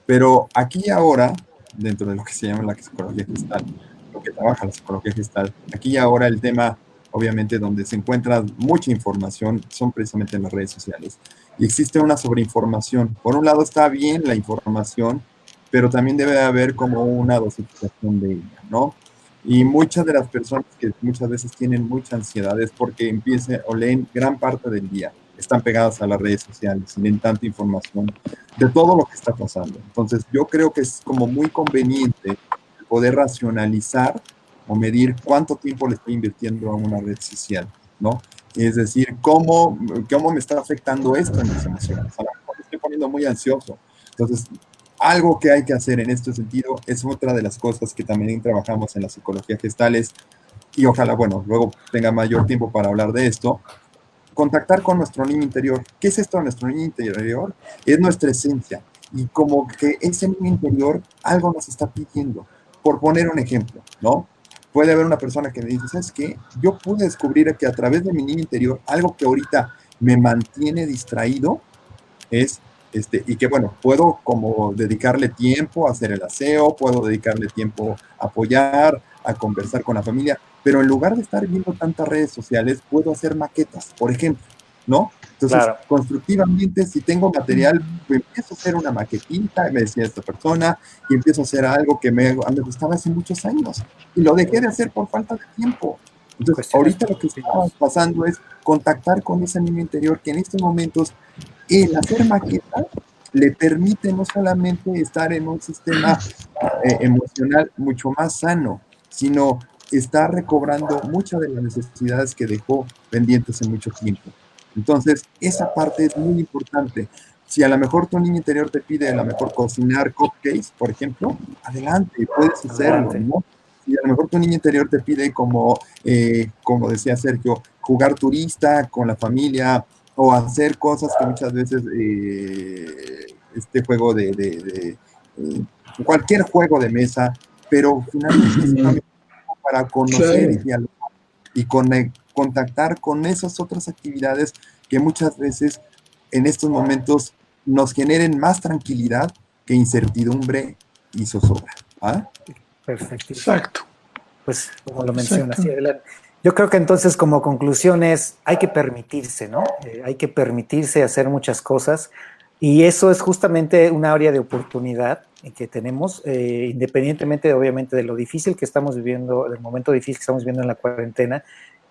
pero aquí y ahora, dentro de lo que se llama la psicología gestal, lo que trabaja la psicología gestal, aquí y ahora el tema, obviamente, donde se encuentra mucha información son precisamente en las redes sociales. Y existe una sobreinformación. Por un lado está bien la información, pero también debe haber como una dosificación de ella, ¿no? Y muchas de las personas que muchas veces tienen mucha ansiedad es porque empiezan o leen gran parte del día, están pegadas a las redes sociales, leen tanta información de todo lo que está pasando. Entonces yo creo que es como muy conveniente poder racionalizar o medir cuánto tiempo le estoy invirtiendo a una red social, ¿no? Es decir, cómo me está afectando esto en mis emociones. A lo mejor me estoy poniendo muy ansioso. Entonces, algo que hay que hacer en este sentido es otra de las cosas que también trabajamos en la psicología gestales y ojalá, bueno, luego tenga mayor tiempo para hablar de esto, contactar con nuestro niño interior. ¿Qué es esto de nuestro niño interior? Es nuestra esencia y como que ese niño interior algo nos está pidiendo. Por poner un ejemplo, ¿no? Puede haber una persona que me dice, ¿sabes qué? Yo pude descubrir que a través de mi niño interior, algo que ahorita me mantiene distraído es, y que bueno, puedo como dedicarle tiempo a hacer el aseo, puedo dedicarle tiempo a apoyar, a conversar con la familia, pero en lugar de estar viendo tantas redes sociales, puedo hacer maquetas, por ejemplo, ¿no? Entonces, Claro. constructivamente, si tengo material, pues empiezo a hacer una maquetita, me decía esta persona, y empiezo a hacer algo que me gustaba hace muchos años, y lo dejé de hacer por falta de tiempo. Entonces, Cuestiones ahorita lo que está productivas. pasando es contactar con ese niño interior que en estos momentos, el hacer maquetas, le permite no solamente estar en un sistema emocional mucho más sano, sino está recobrando muchas de las necesidades que dejó pendientes en mucho tiempo. Entonces, esa parte es muy importante. Si a lo mejor tu niño interior te pide a lo mejor cocinar cupcakes, por ejemplo, adelante, puedes hacerlo, Adelante. ¿no? Si a lo mejor tu niño interior te pide como decía Sergio, jugar turista con la familia o hacer cosas que muchas veces este juego cualquier juego de mesa, pero finalmente es solamente para conocer y Claro, dialogar y contactar con esas otras actividades que muchas veces en estos momentos nos generen más tranquilidad que incertidumbre y zozobra. ¿Ah? Perfectísimo. Exacto, Pues como lo mencionas, exacto. sí, adelante. Yo creo que entonces como conclusión es, hay que permitirse, ¿no? Hay que permitirse hacer muchas cosas y eso es justamente una área de oportunidad que tenemos, independientemente obviamente de lo difícil que estamos viviendo, del momento difícil que estamos viviendo en la cuarentena,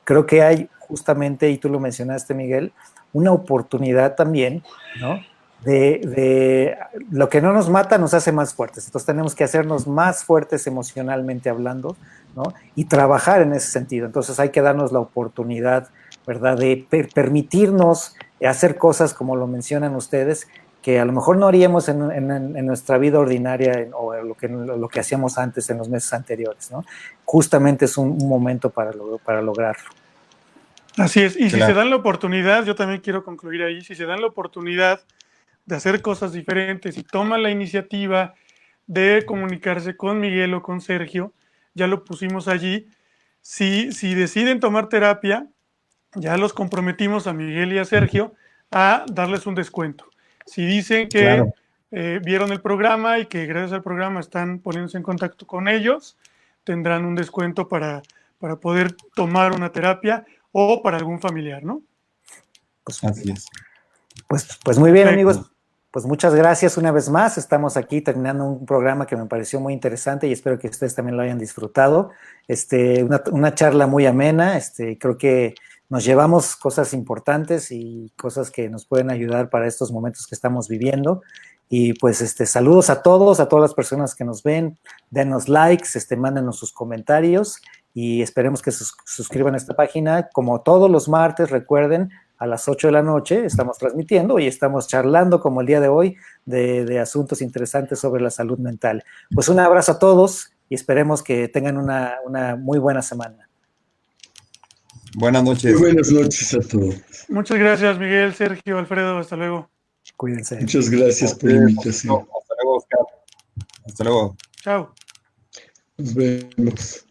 creo que hay justamente, y tú lo mencionaste, Miguel, una oportunidad también, ¿no? De lo que no nos mata nos hace más fuertes. Entonces tenemos que hacernos más fuertes emocionalmente hablando, ¿no? Y trabajar en ese sentido. Entonces hay que darnos la oportunidad, ¿verdad? De permitirnos hacer cosas como lo mencionan ustedes, que a lo mejor no haríamos en nuestra vida ordinaria o lo que hacíamos antes en los meses anteriores, ¿no? Justamente es un momento para lograrlo. Así es. Y si se Claro. dan la oportunidad, yo también quiero concluir ahí, si se dan la oportunidad de hacer cosas diferentes y toman la iniciativa de comunicarse con Miguel o con Sergio, ya lo pusimos allí, si deciden tomar terapia, ya los comprometimos a Miguel y a Sergio a darles un descuento. Si dicen que Claro. vieron el programa y que gracias al programa están poniéndose en contacto con ellos, tendrán un descuento para poder tomar una terapia o para algún familiar, ¿no? Pues, Así es. pues muy bien, Perfecto. amigos. Pues muchas gracias una vez más. Estamos aquí terminando un programa que me pareció muy interesante y espero que ustedes también lo hayan disfrutado. Una charla muy amena. Creo que nos llevamos cosas importantes y cosas que nos pueden ayudar para estos momentos que estamos viviendo. Y pues saludos a todas las personas que nos ven, denos likes, mándenos sus comentarios y esperemos que suscriban a esta página. Como todos los martes, recuerden, a las 8 de la noche estamos transmitiendo y estamos charlando como el día de hoy de asuntos interesantes sobre la salud mental. Pues un abrazo a todos y esperemos que tengan una muy buena semana. Buenas muy noches. buenas noches a todos. Muchas gracias, Miguel, Sergio, Alfredo. Hasta luego. Cuídense. Muchas gracias por la invitación. Hasta luego, Oscar. Hasta luego. Chao. Nos vemos.